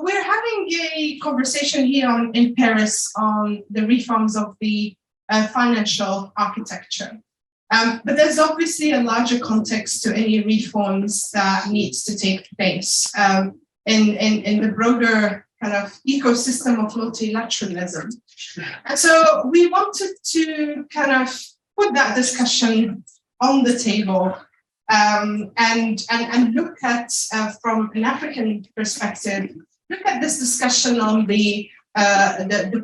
we're having a conversation here in Paris on the reforms of the financial architecture. But there's obviously a larger context to any reforms that needs to take place in the broader kind of ecosystem of multilateralism. And so we wanted to kind of put that discussion on the table and look at, from an African perspective, look at this discussion on the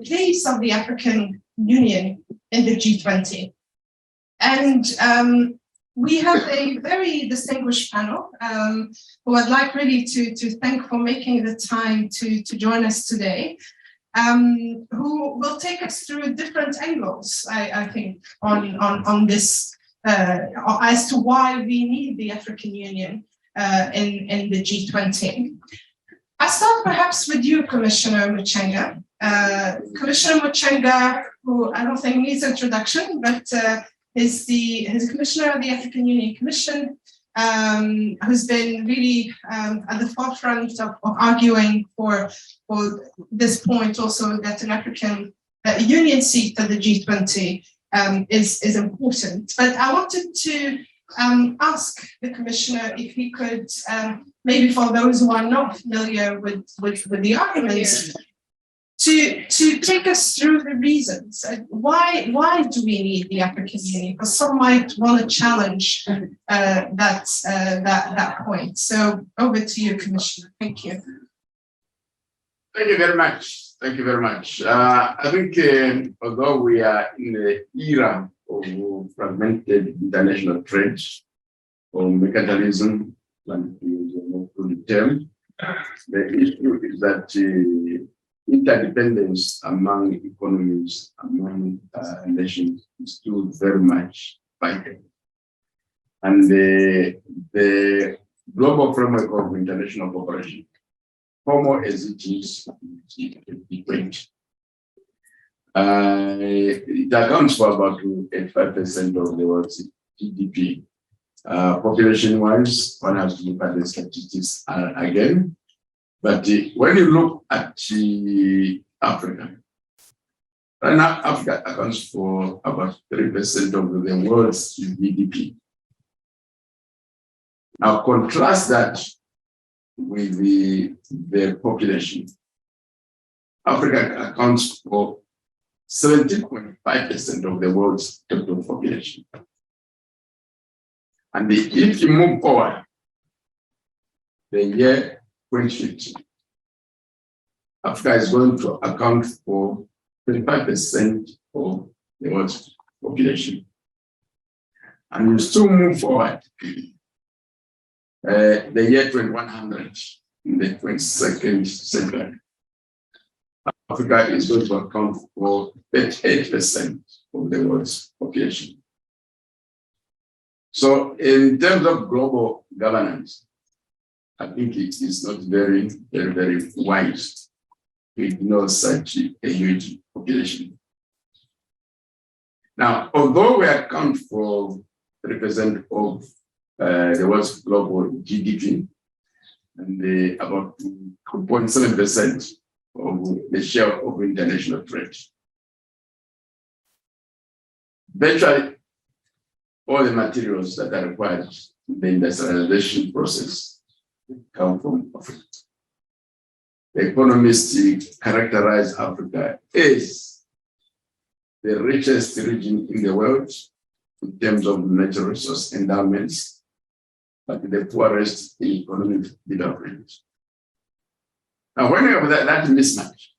place of the African Union in the G20. And we have a very distinguished panel who I'd like really to thank for making the time to join us today, who will take us through different angles, I think, on this, as to why we need the African Union in the G20. I'll start perhaps with you, Commissioner Muchanga. Commissioner Muchanga, who I don't think needs introduction, but is the Commissioner of the African Union Commission, who's been really at the forefront of arguing for this point also that an African Union seat at the G20 is important. But I wanted to ask the Commissioner if he could, maybe for those who are not familiar with the arguments, to take us through the reasons. Why do we need the African Union? Because some might want to challenge that point. So over to you, Commissioner. Thank you. Thank you very much. Thank you very much. I think although we are in the era of fragmented international trade or mercantilism, and use a more crude term, the issue is that interdependence among economies, among nations is still very much vital. And the global framework of international cooperation, Homo as it is, G20. It accounts for about 85% of the world's GDP. Population-wise, one has to look at the statistics again. But when you look at Africa, right now Africa accounts for about 3% of the world's GDP. Now contrast that with the population. Africa accounts for 70.5% of the world's total population. And if you move forward, the year 2050, Africa is going to account for 25% of the world's population. And we still move forward. The year 2100, in the 22nd century, Africa is going to account for 38% of the world's population. So in terms of global governance, I think it is not very, very, very wise to ignore such a huge population. Now, although we account for 3% of the world's global GDP and about 2.7% of the share of international trade, virtually all the materials that are required in the industrialization process come from Africa. The economists characterize Africa as the richest region in the world in terms of natural resource endowments, but the poorest in economic development. Now, when you have that mismatch,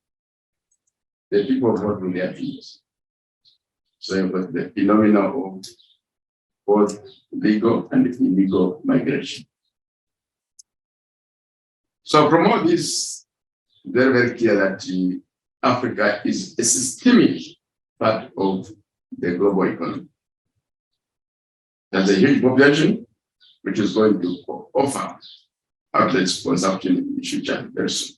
the people vote with their feet. So you've got the phenomena of both legal and illegal migration. So from all this, very, very clear that Africa is a systemic part of the global economy. There's a huge population which is going to offer outlets for consumption in the future very soon.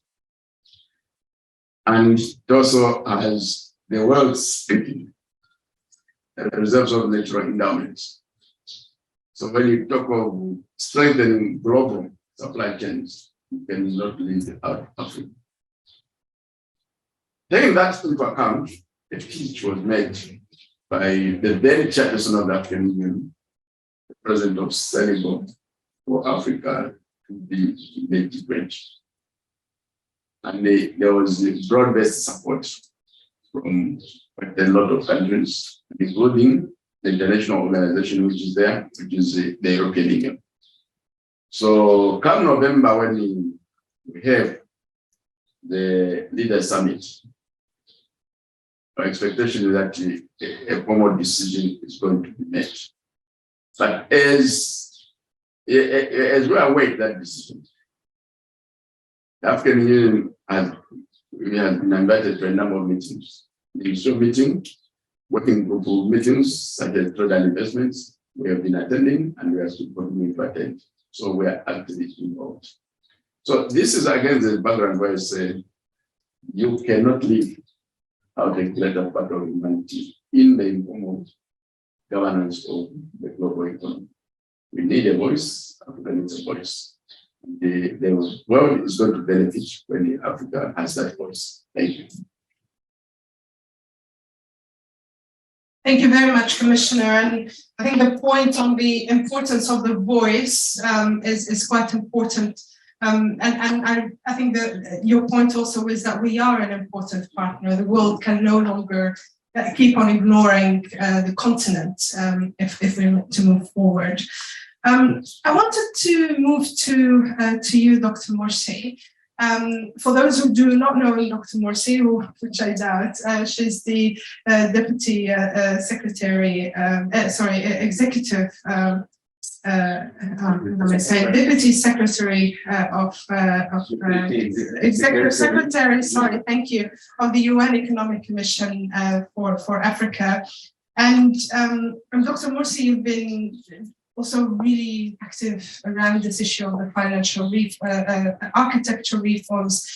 And it also has the world's reserves of natural endowments. So when you talk of strengthening global supply chains, you cannot leave out Africa. Taking that into account, a speech was made by the then chairperson of the African Union, the president of Senegal, for Africa to be in the G20. And there was a broad-based support from quite a lot of countries, including the international organization which is there, which is the European Union. So come November, when we have the Leaders Summit, our expectation is that a formal decision is going to be made. But as we await that decision, the African Union has been invited to a number of meetings. The initial meeting, working group meetings such as trade and investments, we have been attending and we are still continuing to attend. So we are actively involved. So this is again the background where I say you cannot live out a greater part of humanity in the informal governance of the global economy. We need a voice, Africa needs a voice. The world is going to benefit when Africa has that voice. Thank you. Thank you very much, Commissioner. And I think the point on the importance of the voice is quite important. And I think that your point also is that we are an important partner. The world can no longer keep on ignoring the continent if we want to move forward. I wanted to move to you, Dr. Morsy. For those who do not know Dr. Morsy, which I doubt, she's the Deputy Secretary, Executive, Deputy Secretary Executive Secretary, sorry, thank you, of the UN Economic Commission for Africa. And Dr. Morsy, you've been also really active around this issue of the financial architecture reforms.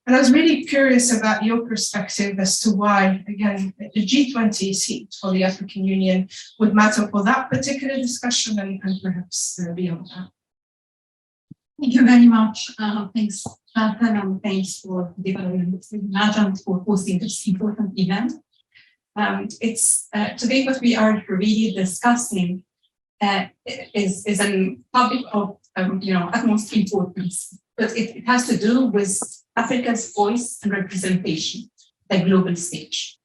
And I was really curious about your perspective as to why, again, the G20 seat for the African Union would matter for that particular discussion and perhaps beyond that. Thank you very much. Thanks, Hanan, thanks for Reimagined for hosting this important event. Today what we are really discussing is a topic of utmost importance, but it has to do with Africa's voice and representation, the global stage.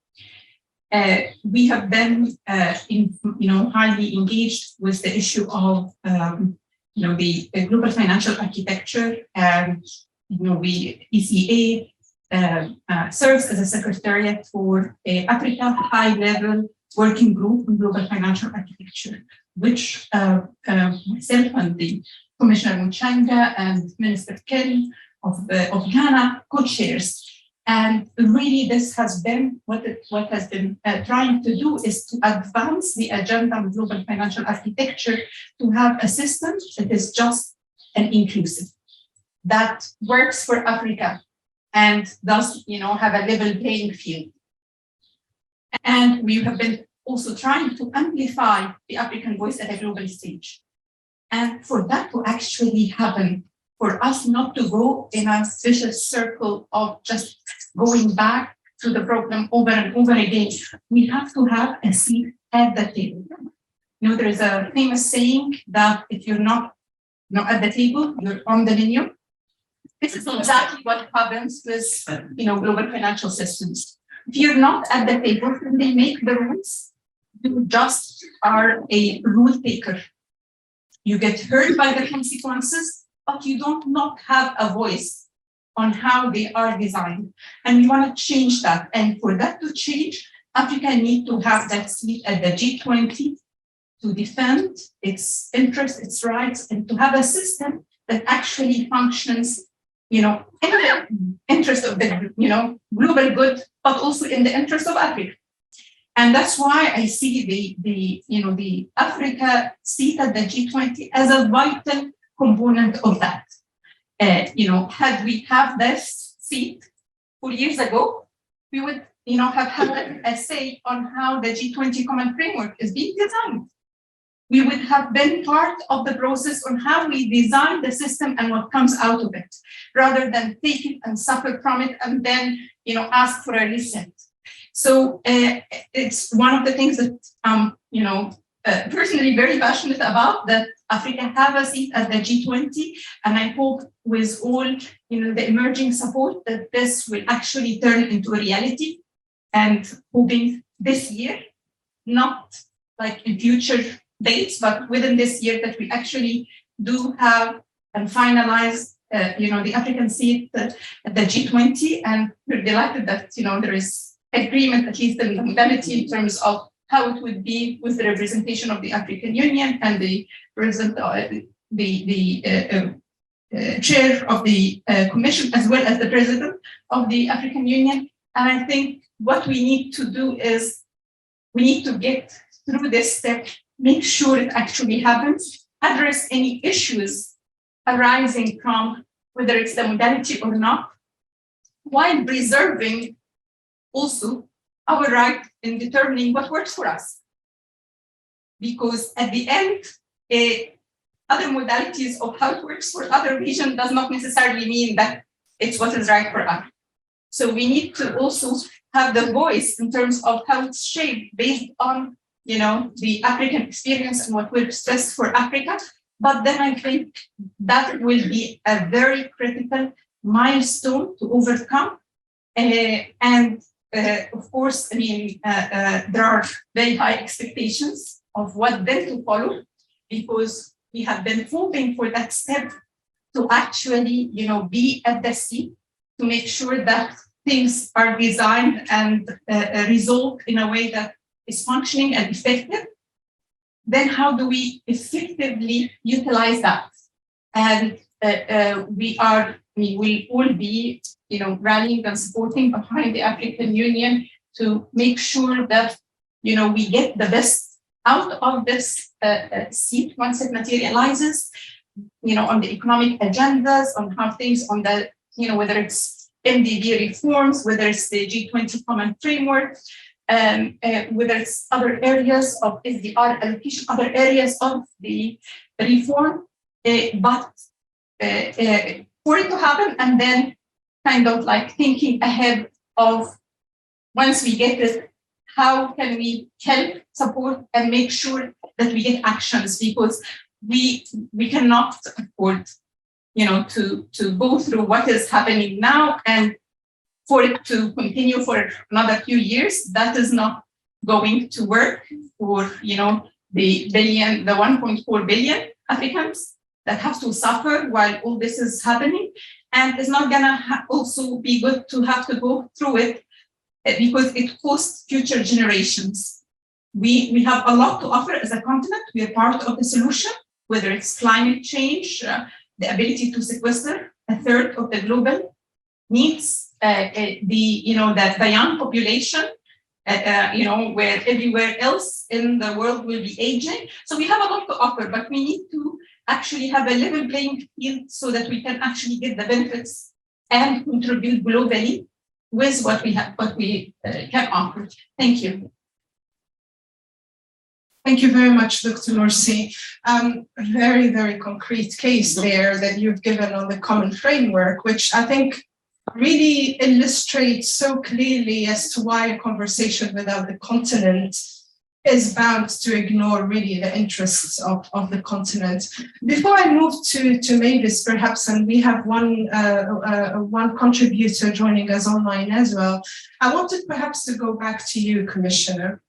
We have been, highly engaged with the issue of, the global financial architecture, and ECA serves as a secretariat for Africa high-level working group on global financial architecture, which myself and the Commissioner Muchanga and Minister Kerry of Ghana co-chairs. And really this has been what has been trying to do is to advance the agenda of global financial architecture to have a system that is just and inclusive, that works for Africa and thus have a level playing field. And we have been also trying to amplify the African voice at a global stage. And for that to actually happen, for us not to go in a vicious circle of just going back to the problem over and over again, we have to have a seat at the table. There is a famous saying that if you're not at the table, you're on the menu. This is exactly what happens with global financial systems. If you're not at the table when they make the rules, you just are a rule taker. You get hurt by the consequences, but you don't not have a voice on how they are designed. And we want to change that. And for that to change, Africa needs to have that seat at the G20 to defend its interests, its rights, and to have a system that actually functions, in the interest of the, global good, but also in the interest of Africa. And that's why I see the Africa seat at the G20 as a vital component of that. Had we have this seat 4 years ago, we would, have had a say on how the G20 common framework is being designed. we would have been part of the process on how we design the system and what comes out of it, rather than take it and suffer from it and then, ask for a reset. So it's one of the things that personally very passionate about, that Africa have a seat at the G20, and I hope with all the emerging support that this will actually turn into a reality, and hoping this year, not like in future dates, but within this year, that we actually do have and finalize the African seat at the G20, and we're delighted that there is agreement, at least in the modality, in terms of how it would be with the representation of the African Union and the president, chair of the Commission, as well as the president of the African Union. And I think what we need to do is we need to get through this step, make sure it actually happens, address any issues arising from whether it's the modality or not, while preserving also our right in determining what works for us. Because at the end, other modalities of how it works for other regions does not necessarily mean that it's what is right for us. So we need to also have the voice in terms of how it's shaped based on, the African experience and what works best for Africa. But then I think that will be a very critical milestone to overcome. Of course, there are very high expectations of what then to follow, because we have been hoping for that step to actually, be at the seat, to make sure that things are designed and resolved in a way that is functioning and effective. Then how do we effectively utilize that? And we'll all be, rallying and supporting behind the African Union to make sure that, we get the best out of this seat once it materializes, on the economic agendas, on how things on the, whether it's MDB reforms, whether it's the G20 common framework, whether it's other areas of SDR allocation, other areas of the reform, but for it to happen, and then kind of like thinking ahead of once we get it, how can we help, support, and make sure that we get actions, because we cannot afford, to go through what is happening now and for it to continue for another few years. That is not going to work for, the 1.4 billion Africans that have to suffer while all this is happening. And it's not gonna also be good to have to go through it because it costs future generations. We have a lot to offer as a continent. We are part of the solution, whether it's climate change, the ability to sequester a third of the global needs, the young population, where everywhere else in the world will be aging. So we have a lot to offer, but we need to actually have a level playing field so that we can actually get the benefits and contribute globally with what we have, what we can offer. Thank you. Thank you very much, Dr. Morsy. Very, very concrete case there that you've given on the common framework, which I think really illustrates so clearly as to why a conversation without the continent is bound to ignore really the interests of the continent. Before I move to Mavis, perhaps, and we have one contributor joining us online as well, I wanted perhaps to go back to you, Commissioner.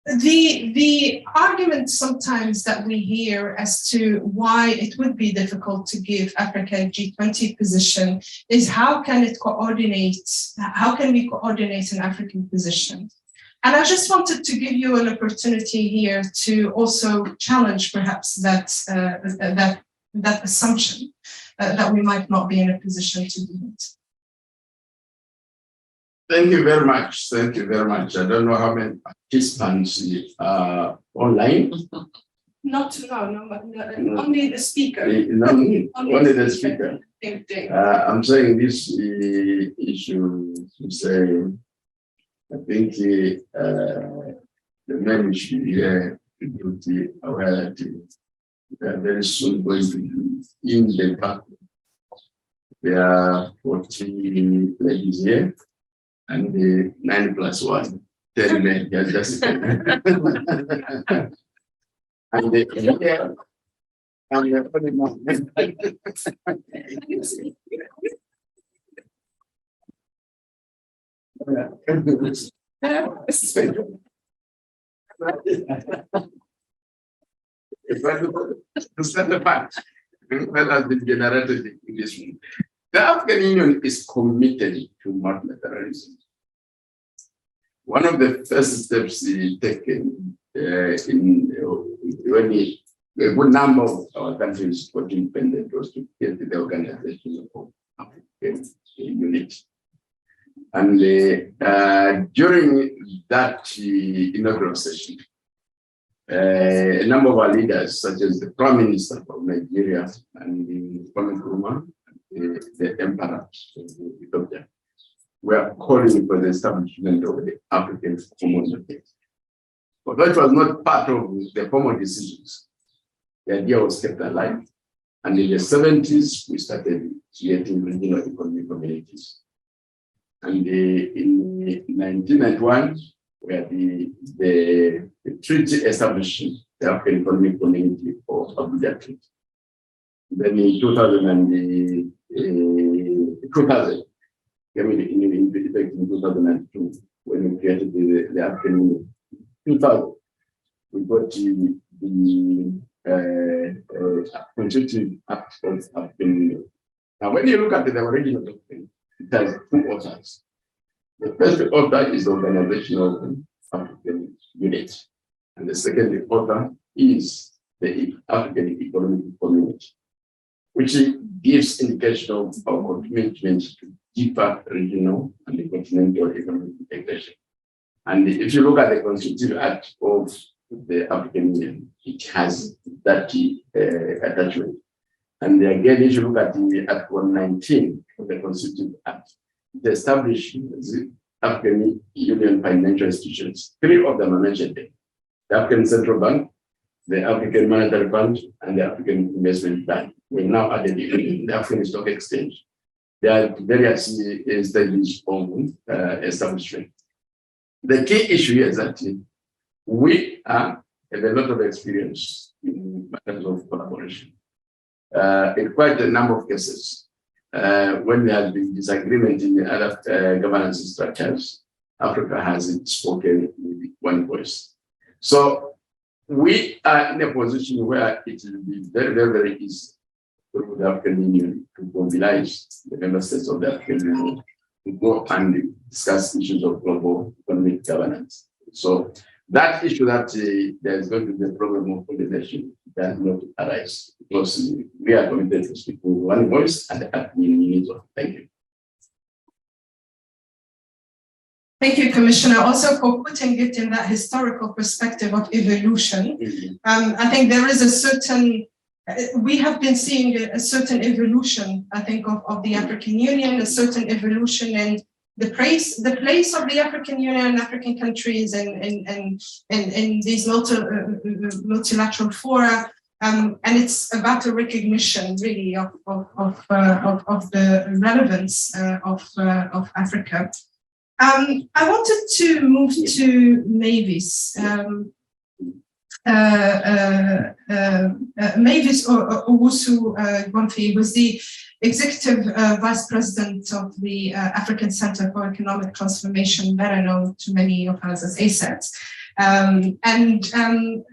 The argument sometimes that we hear as to why it would be difficult to give Africa a G20 position is how can we coordinate an African position? And I just wanted to give you an opportunity here to also challenge perhaps that assumption that we might not be in a position to do it. Thank you very much. Thank you very much. I don't know how many participants are online. No, only the speaker. Only the speaker. I'm saying this issue to say, I think the main issue here be aware that we are very soon going to be in the park. There are 40 ladies here and the 9 plus 1, 10 men here just and the and the only man. To set the fact that has been generated in this room. The African Union is committed to multilateralism. One of the first steps taken when a good number of our countries got independent was to get the Organization of African Unity. And during that inaugural session, a number of our leaders, such as the Prime Minister of Nigeria and the Nkrumah, the Emperor of Ethiopia, were calling for the establishment of the African Common Market. But that was not part of the formal decisions. The idea was kept alive. And in the 70s, we started creating regional economic communities. And in 1991, where the treaty establishing the African Economic Community of Abuja Treaty. Then in 2000, came in effect in 2002, when we created the African Union. 2000, we got the Constitutive Act of African Union. Now, when you look at the original document, it has 2 authors. The first author is the Organization of African Unity, and the second author is the African Economic Community, which gives indication of our commitment to deeper regional and continental economic integration. And if you look at the Constitutive Act of the African Union, it has that attachment. And again, if you look at the Article 19 of the Constitutive Act, it establishes the African Union financial institutions. 3 of them are mentioned there: the African Central Bank, the African Monetary Fund, and the African Investment Bank. We now added the African Stock Exchange. There are various stages of establishment. The key issue here is that we have a lot of experience in matters of collaboration. In quite a number of cases, when there has been disagreement in the other governance structures, Africa hasn't spoken with one voice. So we are in a position where it will be very, very, very easy for the African Union to mobilize the member states of the African Union to go and discuss issues of global economic governance. So that issue that there is going to be a problem of coordination does not arise, because we are committed to speak with one voice and at minutes of. Thank you. Thank you, Commissioner, also for putting it in that historical perspective of evolution. I think there is a certain, we have been seeing a certain evolution, I think, of the African Union, a certain evolution in the place of the African Union and African countries in these multilateral fora. And it's about a recognition, really, of the relevance of Africa. I wanted to move to Mavis. Mavis Owasu was the Executive Vice President of the African Center for Economic Transformation, better known to many of us as ACET.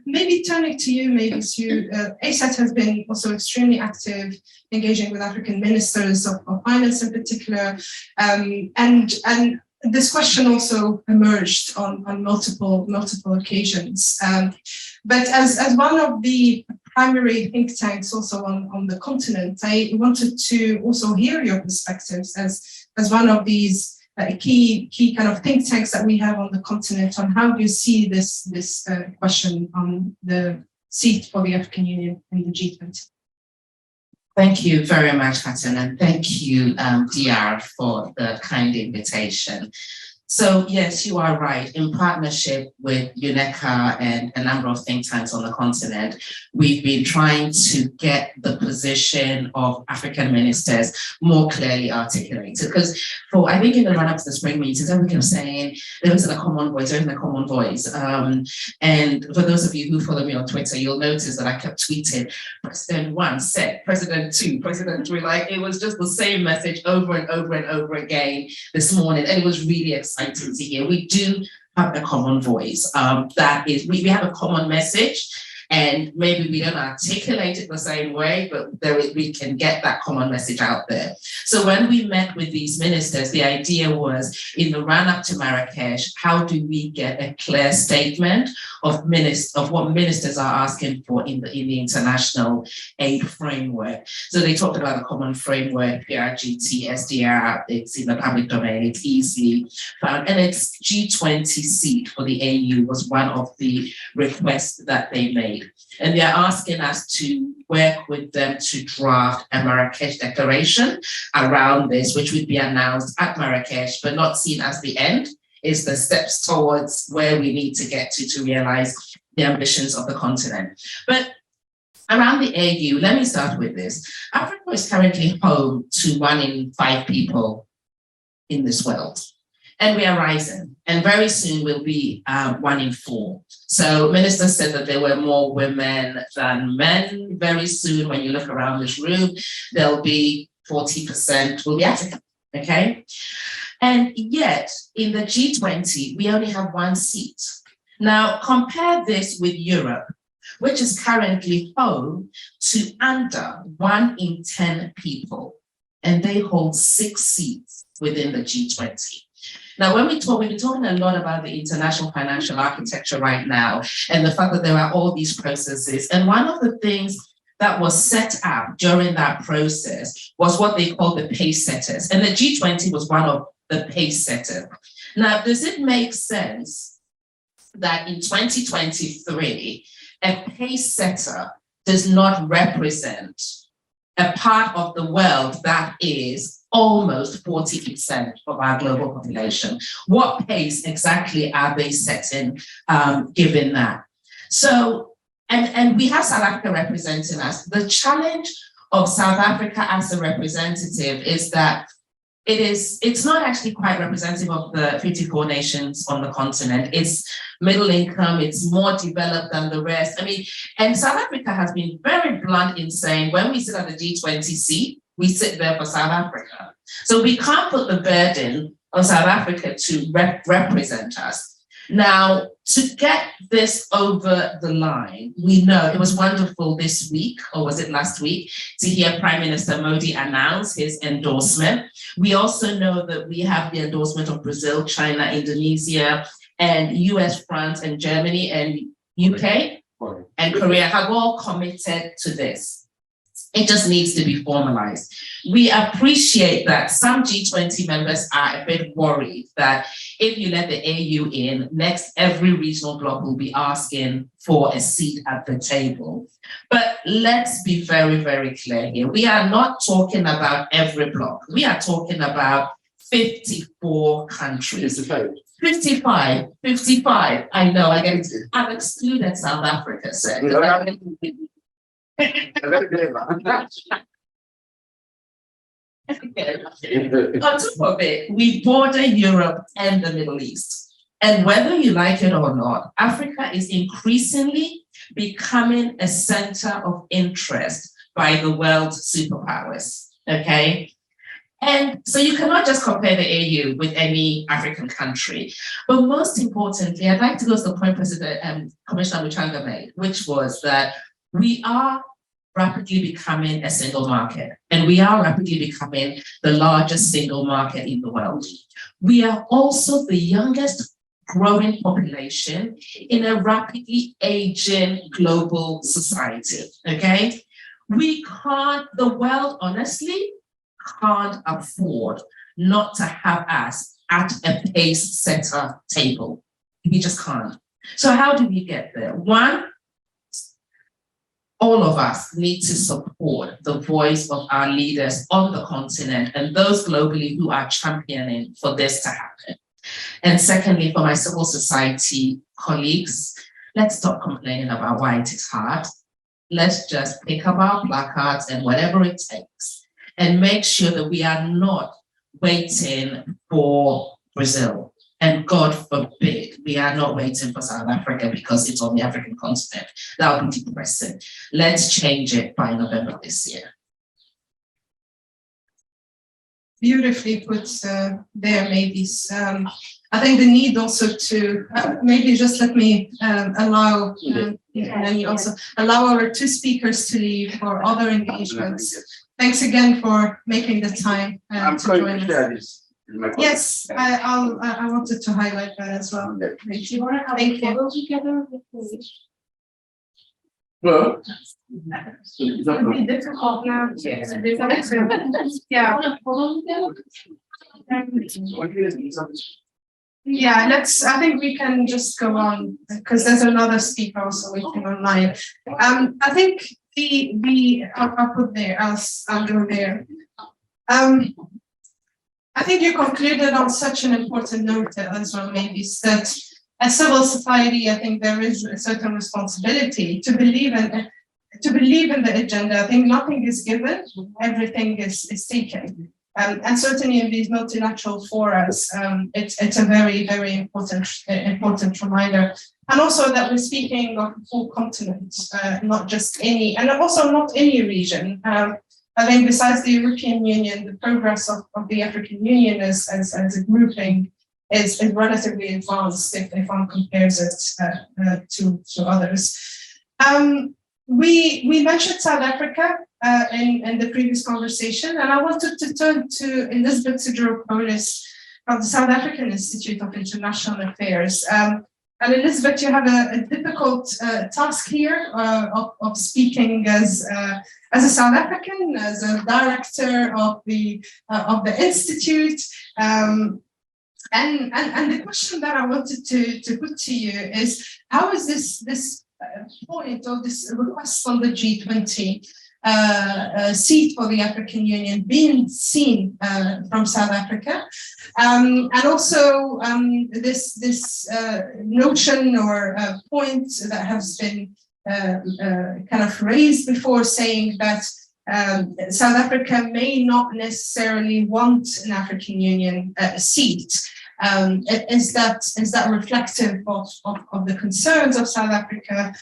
Maybe turning to you, Mavis, ACET has been also extremely active, engaging with African ministers of finance in particular, and this question also emerged on multiple occasions. But as one of the primary think tanks also on the continent, I wanted to also hear your perspectives as one of these key kind of think tanks that we have on the continent on how you see this question on the seat for the African Union in the G20. Thank you very much, Faten, and thank you, DR, for the kind invitation. So yes, you are right. In partnership with UNECA and a number of think tanks on the continent, we've been trying to get the position of African ministers more clearly articulated. Because I think in the run-up to the spring meetings, everyone kept saying there isn't a common voice, there isn't a common voice. And for those of you who follow me on Twitter, you'll notice that I kept tweeting, President 1 said, President 2, President 3, like it was just the same message over and over and over again this morning. And it was really exciting to hear. We do have a common voice. That is, we have a common message, and maybe we don't articulate it the same way, but we can get that common message out there. So when we met with these ministers, the idea was in the run-up to Marrakesh, how do we get a clear statement of what ministers are asking for in the international aid framework? So they talked about a common framework, PRGT, SDR, it's in the public domain, it's easily found, and it's G20 seat for the AU was one of the requests that they made. And they're asking us to work with them to draft a Marrakesh declaration around this, which would be announced at Marrakesh, but not seen as the end. It's the steps towards where we need to get to realize the ambitions of the continent. But around the AU, let me start with this. Africa is currently home to 1 in 5 people in this world. And we are rising, and very soon we'll be 1 in 4. So ministers said that there were more women than men. Very soon, when you look around this room, there'll be 40% will be African, okay? And yet, in the G20, we only have 1 seat. Now, compare this with Europe, which is currently home to under 1 in 10 people, and they hold 6 seats within the G20. Now, when we've been talking a lot about the international financial architecture right now, and the fact that there are all these processes. And one of the things that was set up during that process was what they call the pace setters. And the G20 was one of the pace setters. Now, does it make sense that in 2023, a pace setter does not represent a part of the world that is almost 40% of our global population? What pace exactly are they setting given that? So, and we have South Africa representing us. The challenge of South Africa as a representative is that it's not actually quite representative of the 54 nations on the continent. It's middle income, it's more developed than the rest. I mean, and South Africa has been very blunt in saying when we sit at the G20 seat, we sit there for South Africa. So we can't put the burden on South Africa to represent us. Now, to get this over the line, we know it was wonderful this week, or was it last week, to hear Prime Minister Modi announce his endorsement. We also know that we have the endorsement of Brazil, China, Indonesia, and US, France, and Germany, and UK, and Korea have all committed to this. It just needs to be formalized. We appreciate that some G20 members are a bit worried that if you let the AU in, next every regional bloc will be asking for a seat at the table. But let's be very, very clear here. We are not talking about every bloc. We are talking about 54 countries. 55. I know, I get it. I've excluded South Africa, sir. On top of it, we border Europe and the Middle East. And whether you like it or not, Africa is increasingly becoming a center of interest by the world superpowers, okay? And so you cannot just compare the AU with any African country. But most importantly, I'd like to go to the point Commissioner Muchanga made, which was that we are rapidly becoming a single market, and we are rapidly becoming the largest single market in the world. We are also the youngest growing population in a rapidly aging global society, okay? The world honestly can't afford not to have us at a pace setter table. We just can't. So how do we get there? One, all of us need to support the voice of our leaders on the continent and those globally who are championing for this to happen. And secondly, for my civil society colleagues, let's stop complaining about why it is hard. Let's just pick up our placards and whatever it takes and make sure that we are not waiting for Brazil. And God forbid, we are not waiting for South Africa because it's on the African continent. That would be depressing. Let's change it by November this year. Beautifully put there, Mavis. I think the need also to maybe just let me allow and also allow our two speakers to leave for other engagements. Thanks again for making the time to join us. Yes, I wanted to highlight that as well. Thank you. Thank you. Well, It'd be difficult now. Yeah, I think we can just go on because there's another speaker also waiting online. I think I'll put there, I'll go there. I think you concluded on such an important note as well, maybe, that as civil society, I think there is a certain responsibility to believe in the agenda. I think nothing is given, everything is taken. And certainly in these multilateral forums, it's a very, very important reminder. And also that we're speaking of a full continent, not just any, and also not any region. I think besides the European Union, the progress of the African Union as a grouping is relatively advanced if one compares it to others. We mentioned South Africa in the previous conversation, and I wanted to turn to Elizabeth Sidiropoulos from the South African Institute of International Affairs. And Elizabeth, you have a difficult task here of speaking as a South African, as a director of the institute. And the question that I wanted to put to you is, how is this point or this request from the G20 seat for the African Union being seen from South Africa, and also this notion or point that has been kind of raised before, saying that South Africa may not necessarily want an African Union seat. Is that reflective of the concerns of South Africa,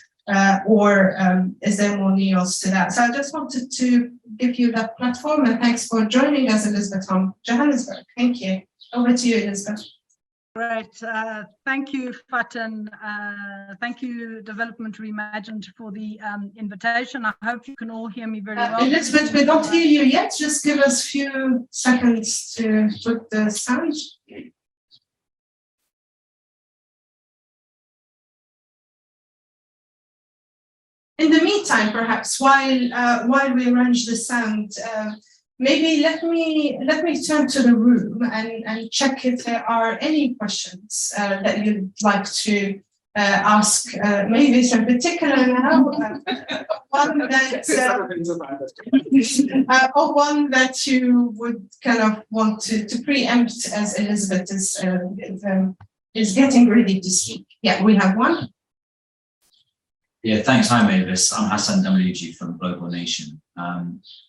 or is there more nuance to that? So I just wanted to give you that platform, and thanks for joining us, Elizabeth, from Johannesburg. Thank you. Over to you, Elizabeth. Great. Thank you, Faten. Thank you, Development Reimagined, for the invitation. I hope you can all hear me very well. Elizabeth, we don't hear you yet. Just give us a few seconds to put the sound. In the meantime, perhaps while we arrange the sound, maybe let me turn to the room and check if there are any questions that you'd like to ask Mavis in particular now. One or one that you would kind of want to preempt as Elizabeth is getting ready to speak. Yeah, we have one. Yeah, thanks. Hi, Mavis. I'm Hanan Morsy from Global Nation.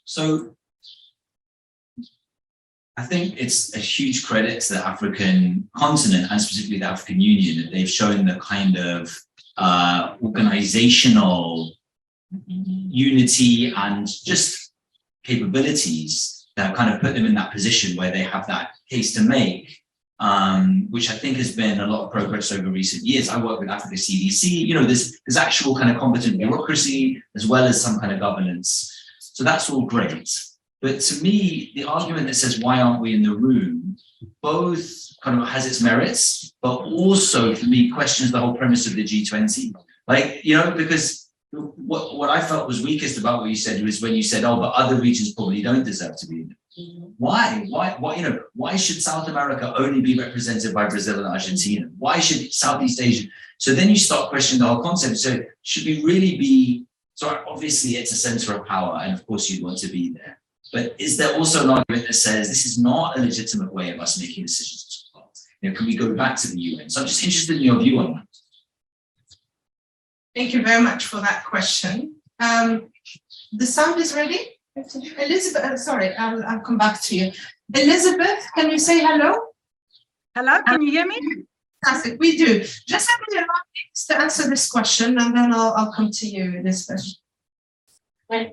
So I think it's a huge credit to the African continent and specifically the African Union that they've shown the kind of organizational unity and just capabilities that kind of put them in that position where they have that case to make. Which I think has been a lot of progress over recent years. I work with Africa CDC, you know, there's actual kind of competent bureaucracy as well as some kind of governance. So that's all great. But to me, the argument that says, why aren't we in the room, both kind of has its merits, but also for me questions the whole premise of the G20. Like, you know, because what I felt was weakest about what you said was when you said, oh, but other regions probably don't deserve to be in it. Why, you know, why should South America only be represented by Brazil and Argentina? Why should Southeast Asia? So then you start questioning the whole concept. So should we really be, so obviously it's a center of power and of course you'd want to be there. But is there also an argument that says this is not a legitimate way of us making decisions? can we go back to the UN? So I'm just interested in your view on that. Thank you very much for that question. The sound is ready? Elizabeth, sorry, I'll come back to you. Elizabeth, can you say hello? Hello, can you hear me? Fantastic, we do. Just let me allow me to answer this question, and then I'll come to you, Elizabeth. I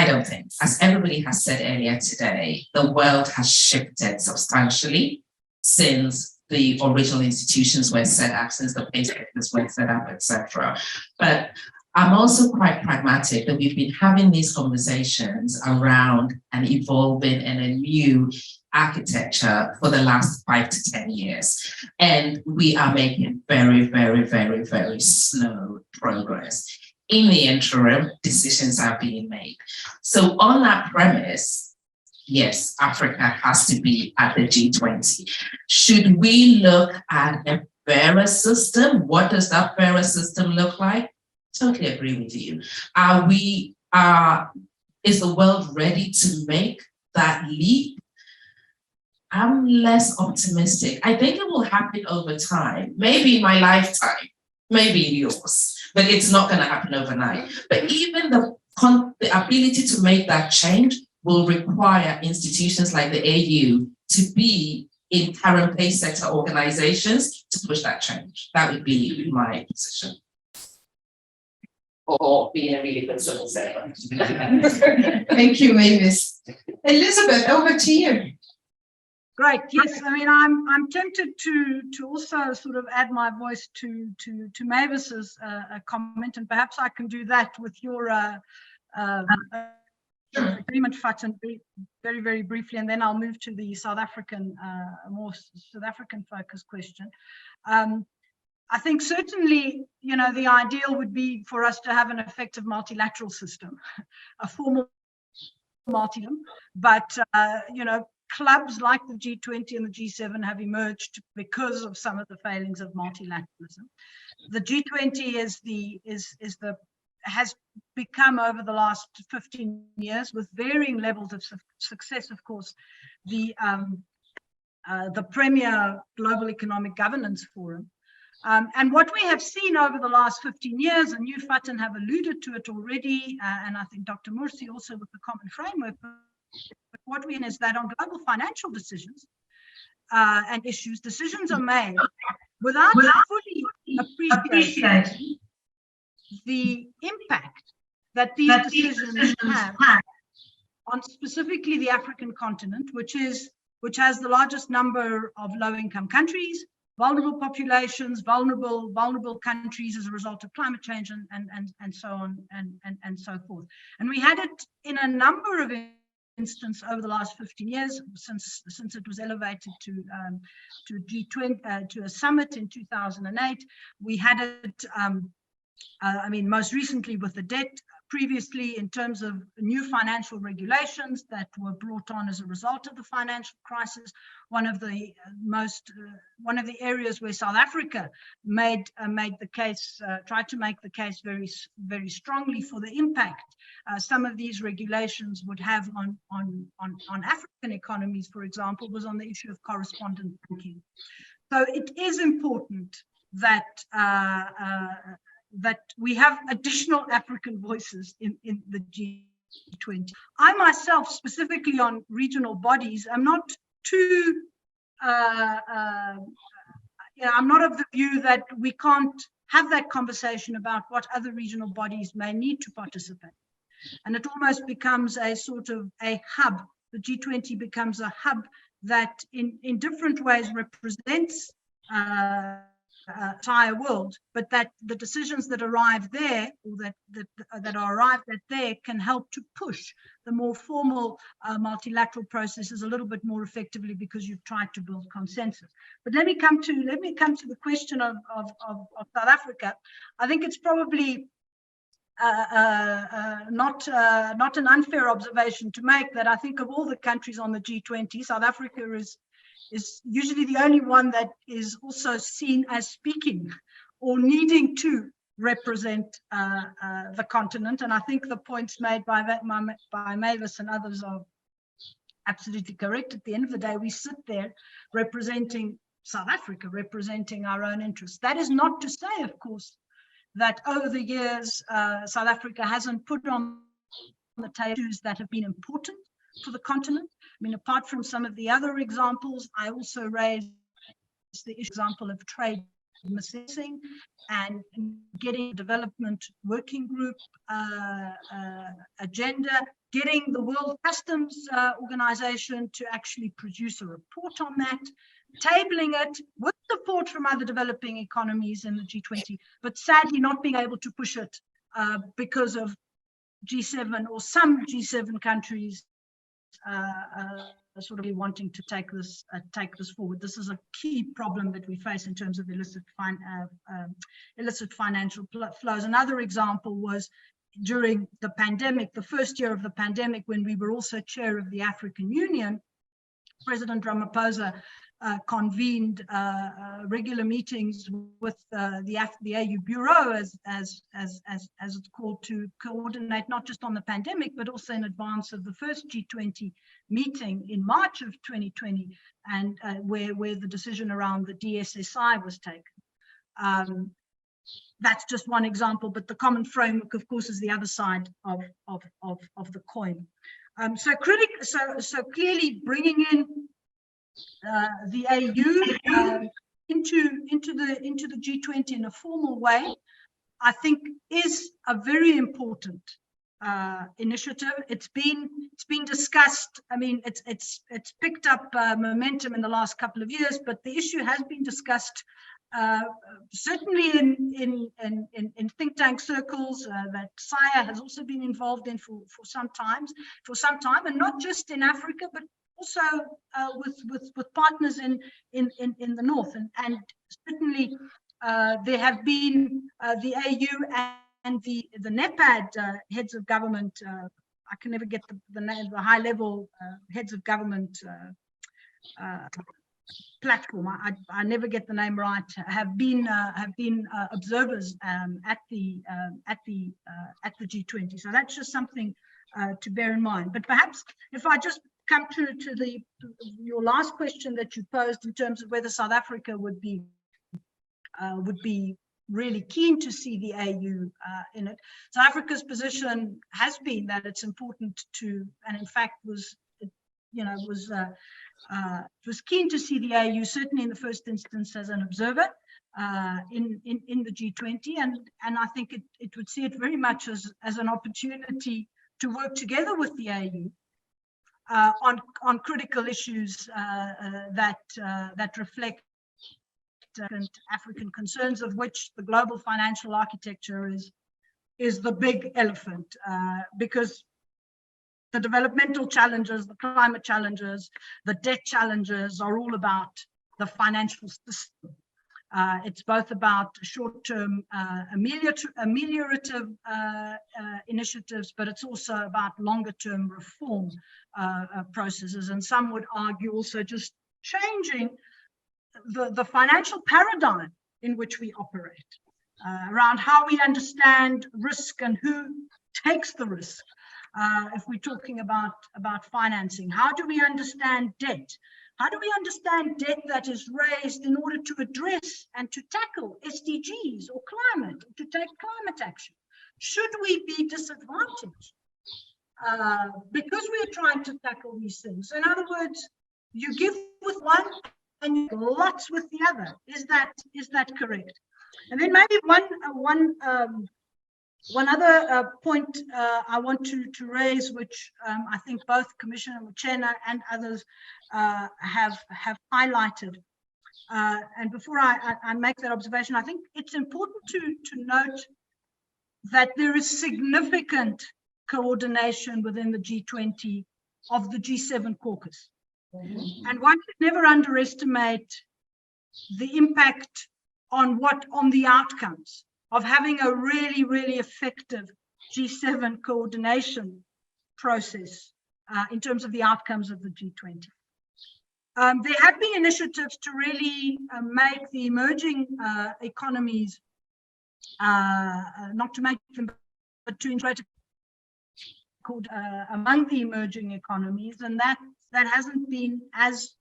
don't think, as everybody has said earlier today, the world has shifted substantially since the original institutions were set up, since the papers were set up, etc. But I'm also quite pragmatic that we've been having these conversations around an evolving and a new architecture for the last 5 to 10 years. And we are making very, very, very, very slow progress. In the interim, decisions are being made. So on that premise, yes, Africa has to be at the G20. Should we look at a fairer system? What does that fairer system look like? Totally agree with you. Is the world ready to make that leap? I'm less optimistic. I think it will happen over time, maybe in my lifetime, maybe in yours, but it's not going to happen overnight. But even the ability to make that change will require institutions like the AU to be in current pace sector organizations to push that change. That would be my position. Or being a really good civil servant. Thank you, Mavis. Elizabeth, over to you. Great. Yes, I mean, I'm tempted to also sort of add my voice to Mavis's comment, and perhaps I can do that with your agreement, Faten, very, very briefly, and then I'll move to the South African, more South African focused question. I think certainly, you know, the ideal would be for us to have an effective multilateral system, a formal multilateral, but, you know, clubs like the G20 and the G7 have emerged because of some of the failings of multilateralism. The G20 has become, over the last 15 years, with varying levels of success, of course, the premier global economic governance forum. And what we have seen over the last 15 years, and you, Faten, have alluded to it already, and I think Dr. Morsy also with the common framework, but what we know is that on global financial decisions and issues, decisions are made without fully appreciating the impact that these decisions have on specifically the African continent, which has the largest number of low-income countries, vulnerable populations, vulnerable countries as a result of climate change, and so on and so forth. And we had it in a number of instances over the last 15 years since it was elevated to G20 to a summit in 2008. We had it, I mean, most recently with the debt. Previously, in terms of new financial regulations that were brought on as a result of the financial crisis, one of the areas where South Africa made the case, tried to make the case very, very strongly for the impact some of these regulations would have on African economies, for example, was on the issue of correspondent banking. So it is important that that we have additional African voices in the G20. I myself, specifically on regional bodies, I'm not too, I'm not of the view that we can't have that conversation about what other regional bodies may need to participate. And it almost becomes a sort of a hub. The G20 becomes a hub that in different ways represents entire world, but that the decisions that arrive there, or that are arrived at there, can help to push the more formal multilateral processes a little bit more effectively, because you've tried to build consensus. But let me come to the question of South Africa. I think it's probably not an unfair observation to make that I think of all the countries on the G20, South Africa is usually the only one that is also seen as speaking or needing to represent the continent. And I think the points made by Mavis and others absolutely correct. At the end of the day, we sit there representing South Africa, representing our own interests. That is not to say, of course, that over the years, South Africa hasn't put on the table issues that have been important for the continent. I mean, apart from some of the other examples, I also raised the example of trade assessing and getting a development working group agenda, getting the World Customs Organization to actually produce a report on that, tabling it with support from other developing economies in the G20, but sadly not being able to push it because of G7 or some G7 countries sort of wanting to take this forward. This is a key problem that we face in terms of illicit financial flows. Another example was during the pandemic, the first year of the pandemic, when we were also chair of the African Union, President Ramaphosa convened regular meetings with the AU Bureau, as it's called, to coordinate not just on the pandemic, but also in advance of the first G20 meeting in March of 2020, and where the decision around the DSSI was taken. That's just one example, but the common framework, of course, is the other side of the coin. So clearly bringing in the AU into the G20 in a formal way, I think, is a very important initiative. It's been discussed. I mean, it's picked up momentum in the last couple of years, but the issue has been discussed certainly in think tank circles that SAIA has also been involved in for some time, and not just in Africa, but also with partners in the north, and certainly there have been the AU and the NEPAD heads of government. I can never get the name, the high level heads of government platform. I never get the name right. Have been observers at the G20. So that's just something to bear in mind. But perhaps if I just come to your last question that you posed in terms of whether South Africa would be really keen to see the AU in it. South Africa's position has been that it's important to, and in fact was keen to see the AU, certainly in the first instance as an observer in the G20, and I think it would see it very much as an opportunity to work together with the AU on critical issues that reflect African concerns, of which the global financial architecture is the big elephant, because the developmental challenges, the climate challenges, the debt challenges are all about the financial system. It's both about short-term ameliorative initiatives, but it's also about longer-term reform processes. And some would argue also just changing the financial paradigm in which we operate, around how we understand risk and who takes the risk. If we're talking about financing, how do we understand debt? How do we understand debt that is raised in order to address and to tackle SDGs or climate, to take climate action? Should we be disadvantaged because we are trying to tackle these things? So in other words, you give with one and you lots with the other. Is that correct? And then maybe one other point I want to raise, which I think both Commissioner Muchanga and others have highlighted. And before I make that observation, I think it's important to note that there is significant coordination within the G20 of the G7 caucus. And one should never underestimate the impact on the outcomes of having a really, really effective G7 coordination process in terms of the outcomes of the G20. There have been initiatives to really make the emerging economies, not to make them, but to integrate among the emerging economies, and that that hasn't been as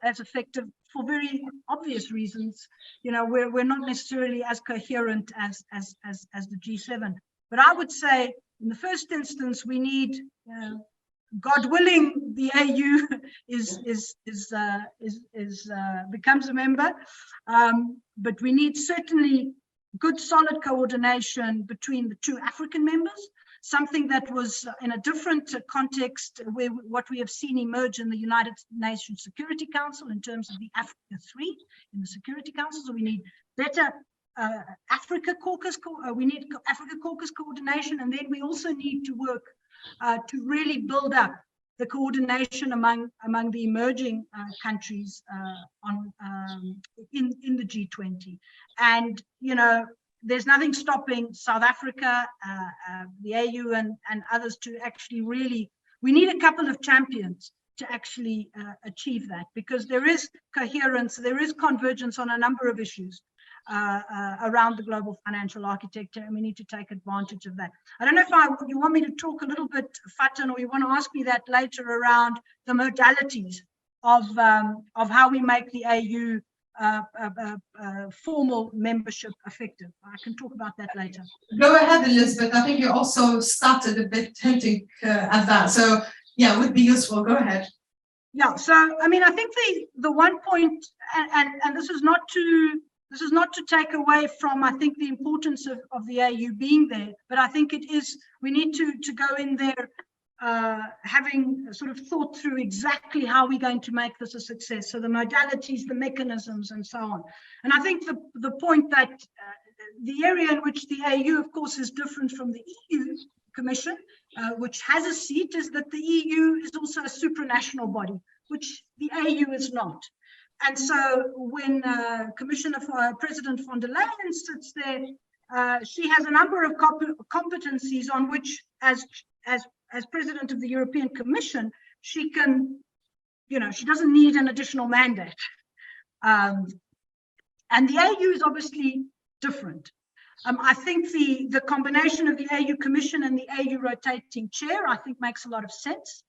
effective for very obvious reasons. You know, we're not necessarily as coherent as the G7. But I would say, in the first instance, we need, God willing, the AU becomes a member, but we need certainly good, solid coordination between the two African members. Something that was in a different context, where what we have seen emerge in the United Nations Security Council in terms of the Africa 3 in the Security Council. So we need better Africa Caucus coordination, and then we also need to work to really build up the coordination among the emerging countries in the G20. And you know, there's nothing stopping South Africa, the AU and others to actually really, we need a couple of champions to actually achieve that, because there is coherence, there is convergence on a number of issues around the global financial architecture, and we need to take advantage of that. I don't know if you want me to talk a little bit, Faten, or you want to ask me that later around the modalities of how we make the AU formal membership effective. I can talk about that later. Go ahead, Elizabeth. I think you also started a bit hinting at that. So yeah, it would be useful. Go ahead. Yeah, so I mean, I think the one point, and this is not to take away from, I think, the importance of the AU being there, but I think it is, we need to go in there having sort of thought through exactly how we're going to make this a success. So the modalities, the mechanisms, and so on. And I think the point that the area in which the AU, of course, is different from the EU Commission, which has a seat, is that the EU is also a supranational body, which the AU is not. And so when President von der Leyen sits there, she has a number of competencies on which, as President of the European Commission, she can, you know, she doesn't need an additional mandate. And the AU is obviously different. I think the combination of the AU Commission and the AU rotating chair, I think, makes a lot of sense.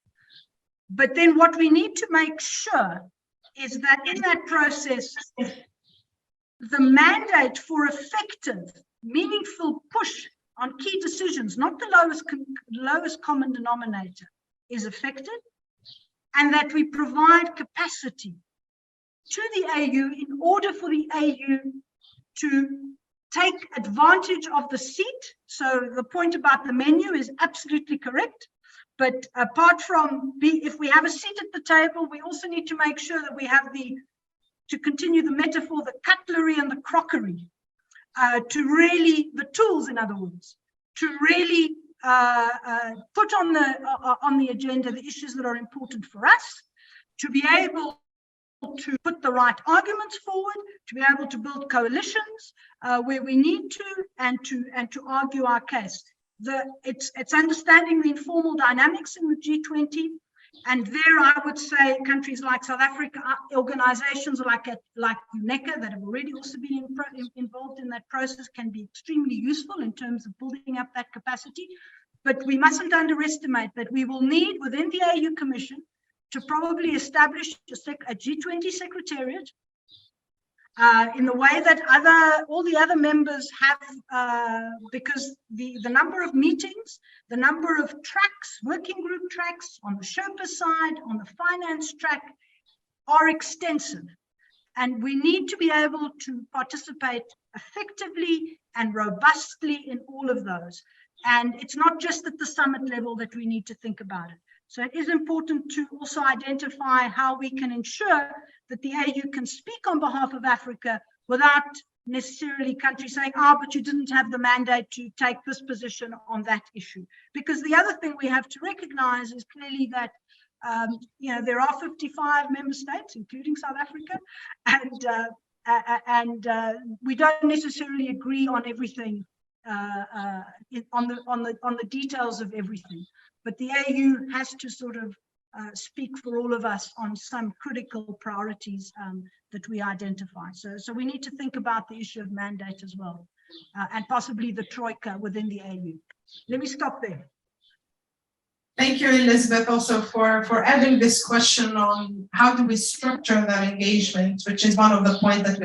But then what we need to make sure is that in that process, the mandate for effective, meaningful push on key decisions, not the lowest common denominator, is affected, and that we provide capacity to the AU in order for the AU to take advantage of the seat. So the point about the menu is absolutely correct. But apart from, if we have a seat at the table, we also need to make sure that we have to continue the metaphor, the cutlery and the crockery, to really, the tools, in other words, to really put on the agenda the issues that are important for us, to be able to put the right arguments forward, to be able to build coalitions where we need to, and to argue our case. It's understanding the informal dynamics in the G20, and there I would say countries like South Africa, organizations like UNECA that have already also been involved in that process, can be extremely useful in terms of building up that capacity. But we mustn't underestimate that we will need within the AU Commission to probably establish a G20 secretariat in the way that all the other members have, because the number of meetings, the number of tracks, working group tracks on the Sherpa side, on the finance track, are extensive. And we need to be able to participate effectively and robustly in all of those. And it's not just at the summit level that we need to think about it. So it is important to also identify how we can ensure that the AU can speak on behalf of Africa without necessarily countries saying, but you didn't have the mandate to take this position on that issue. Because the other thing we have to recognize is clearly that there are 55 member states, including South Africa, and we don't necessarily agree on everything, on the details of everything. But the AU has to sort of speak for all of us on some critical priorities that we identify. So we need to think about the issue of mandate as well, and possibly the troika within the AU. Let me stop there. Thank you, Elizabeth, also for adding this question on how do we structure that engagement, which is one of the points that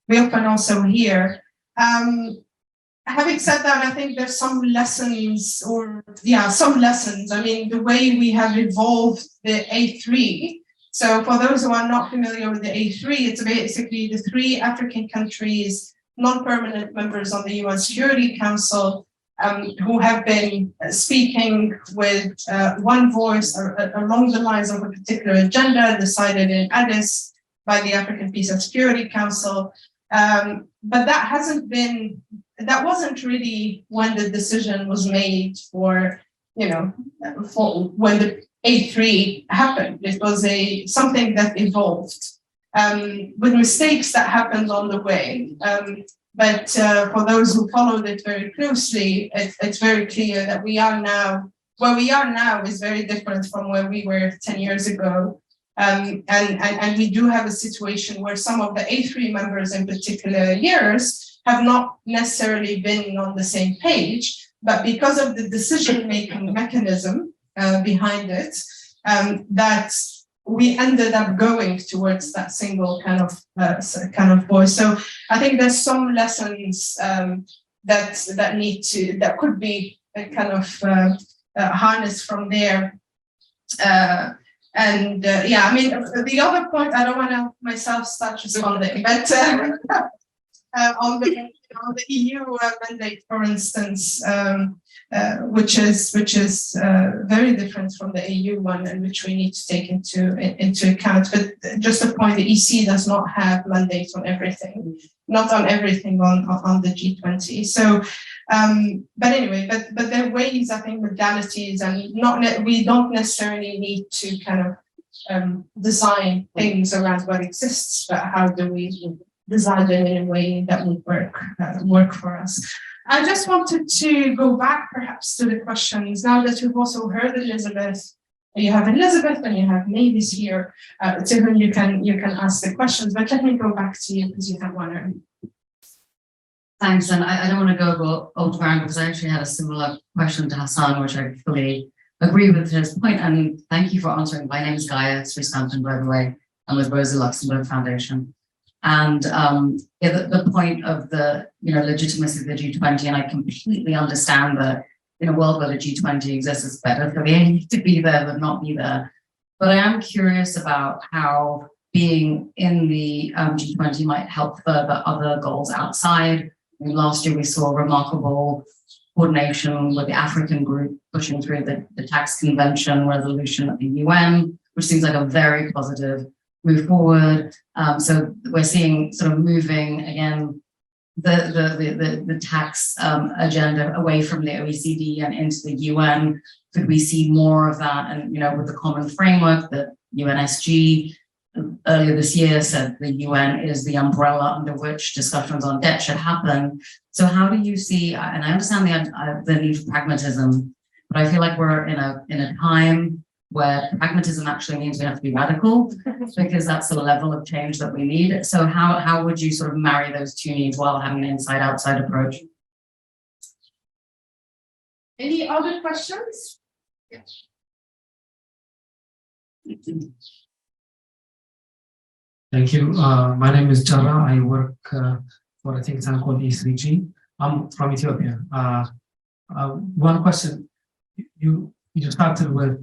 we often also hear. Having said that, I think there's some lessons, I mean, the way we have evolved the A3. So for those who are not familiar with the A3, it's basically the 3 African countries, non-permanent members of the UN Security Council, who have been speaking with one voice along the lines of a particular agenda decided in Addis by the African Peace and Security Council. But that wasn't really when the decision was made for when the A3 happened. It was something that evolved with mistakes that happened on the way. But for those who followed it very closely, it's very clear that where we are now is very different from where we were 10 years ago. And we do have a situation where some of the A3 members in particular years have not necessarily been on the same page, but because of the decision-making mechanism behind it, that we ended up going towards that single kind of voice. So I think there's some lessons that could be kind of harnessed from there. I mean, the other point, I don't want to myself start responding, but on the EU mandate, for instance, which is very different from the AU one, and which we need to take into account. But just a point, the EC does not have mandates on everything, not on everything on the G20. So, but anyway, but there are ways, I think, modalities, and we don't necessarily need to kind of design things around what exists, but how do we design them in a way that would work for us. I just wanted to go back perhaps to the questions now that we've also heard Elizabeth. You have Elizabeth and you have Mavis here to whom you can ask the questions, but let me go back to you because you have one. Thanks, and I don't want to go old ground because I actually had a similar question to Hassan, which I fully agree with his point, and thank you for answering. My name is Gaia Srisantan, by the way. I'm with Rosa Luxemburg Foundation. And the point of the legitimacy of the G20, and I completely understand that in a world where the G20 exists, it's better for the AU to be there than not be there. But I am curious about how being in the G20 might help further other goals outside. I mean, last year we saw remarkable coordination with the African group pushing through the tax convention resolution at the UN, which seems like a very positive move forward. So we're seeing sort of moving again the tax agenda away from the OECD and into the UN. Could we see more of that? And with the common framework that UNSG earlier this year said the UN is the umbrella under which discussions on debt should happen. So how do you see? And I understand the need for pragmatism, but I feel like we're in a time where pragmatism actually means we have to be radical because that's the level of change that we need. So how would you sort of marry those two needs while having an inside-outside approach? Any other questions? Yes. Thank you. My name is Jara. I work for a think tank called E3G. I'm from Ethiopia. One question. You started with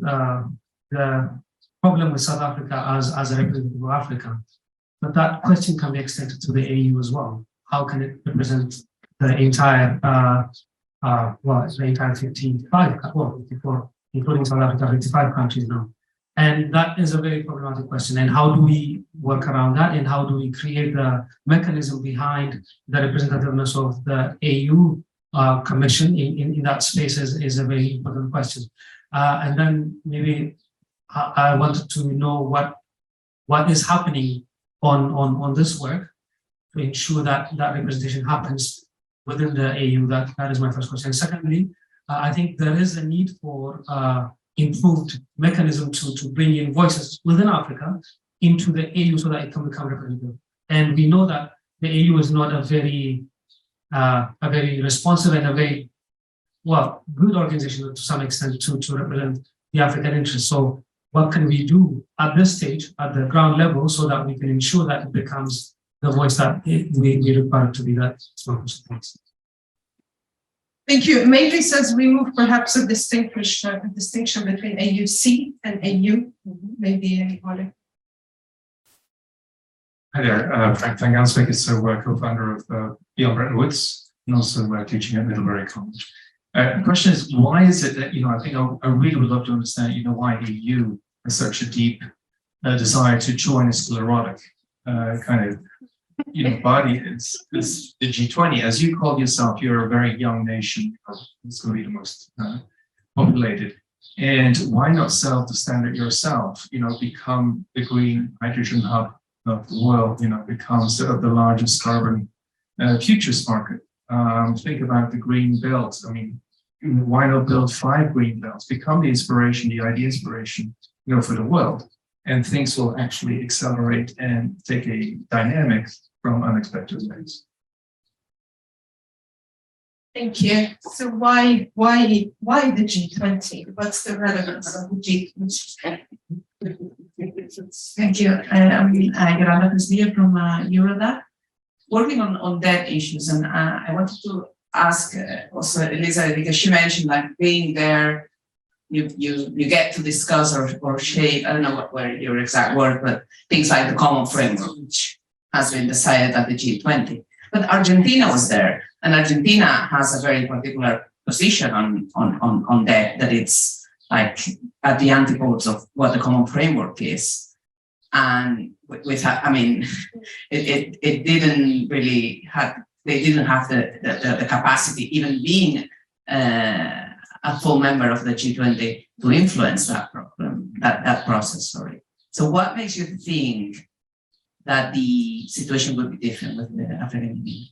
the problem with South Africa as a representative of Africa, but that question can be extended to the AU as well. How can it represent the entire, the entire 54, including South Africa, 55 countries now? And that is a very problematic question. And how do we work around that? And how do we create the mechanism behind the representativeness of the AU Commission in that space is a very important question. And then maybe I wanted to know what is happening on this work to ensure that representation happens within the AU. That is my first question. Secondly, I think there is a need for improved mechanism to bring in voices within Africa into the AU so that it can become representative. And we know that the AU is not a very responsive and a very well, good organization to some extent to represent the African interest. So what can we do at this stage, at the ground level, so that we can ensure that it becomes the voice that we require to be that small question? Thank you. Mavis says remove perhaps a distinction between AUC and AU. Maybe anybody. Hi there, Frank Van Gansbeek is a co-founder of Beyond Bretton Woods and also teaching at Middlebury College. The question is, why is it that, I think I really would love to understand, why the EU has such a deep desire to join a sclerotic kind of, body. It's the G20. As you call yourself, you're a very young nation. It's going to be the most populated. And why not set the standard yourself, become the green hydrogen hub of the world, become sort of the largest carbon futures market. Think about the green belt. I mean, why not build 5 green belts, become the inspiration, the idea inspiration, for the world, and things will actually accelerate and take a dynamic from unexpected ways. Thank you. So why the G20? What's the relevance of the G20? Thank you. I'm Yolanda Castillo from Eurodac, working on debt issues, and I wanted to ask also Elisa, because she mentioned like being there, you get to discuss or shape, I don't know what were your exact word, but things like the common framework, which has been decided at the G20. But Argentina was there, and Argentina has a very particular position on debt, that it's like at the antipodes of what the common framework is. And it didn't really have, they didn't have the capacity, even being a full member of the G20, to influence that problem, that process, sorry. So what makes you think that the situation would be different with the African Union?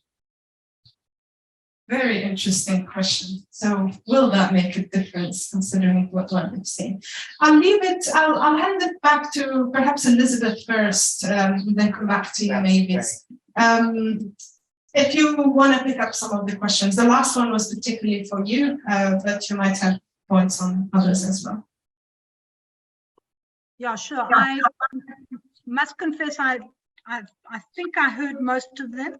Very interesting question. So will that make a difference, considering what we've seen? I'll hand it back to perhaps Elizabeth first, and then come back to you, Mavis. If you want to pick up some of the questions, the last one was particularly for you, but you might have points on others as well. Yeah, sure. I must confess, I think I heard most of them,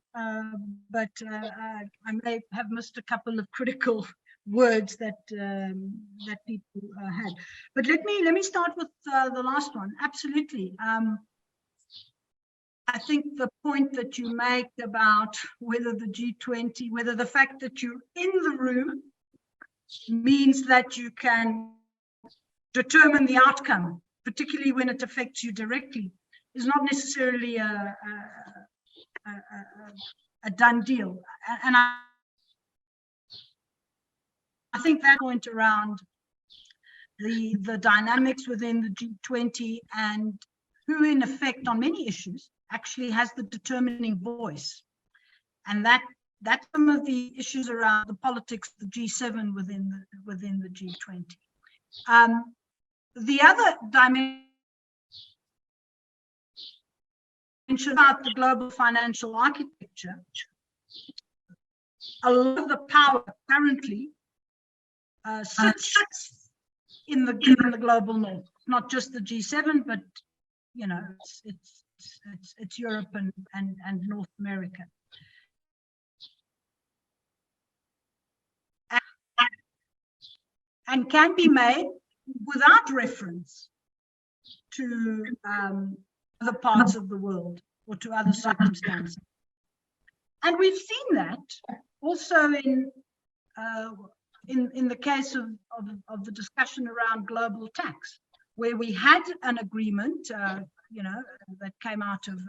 but I may have missed a couple of critical words that that people had. But let me start with the last one. Absolutely. I think the point that you make about whether the G20, whether the fact that you're in the room means that you can determine the outcome, particularly when it affects you directly, is not necessarily a done deal. And I think that point around the dynamics within the G20 and who in effect on many issues actually has the determining voice. And that's some of the issues around the politics of the G7 within the G20. The other dimension about the global financial architecture, a lot of the power currently sits in the global north, not just the G7, but it's Europe and North America. And can be made without reference to other parts of the world or to other circumstances. And we've seen that also in the case of the discussion around global tax, where we had an agreement, that came out of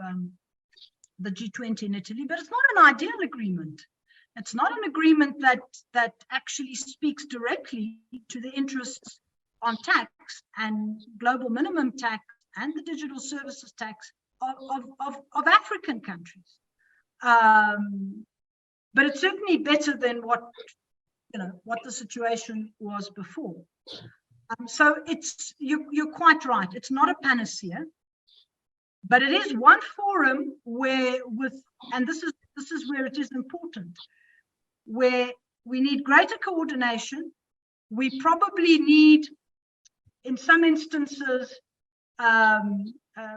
the G20 in Italy, but it's not an ideal agreement. It's not an agreement that actually speaks directly to the interests on tax and global minimum tax and the digital services tax of African countries. But it's certainly better than what the situation was before. So you're quite right. It's not a panacea, but it is one forum where and this is where it is important, where we need greater coordination. We probably need, in some instances,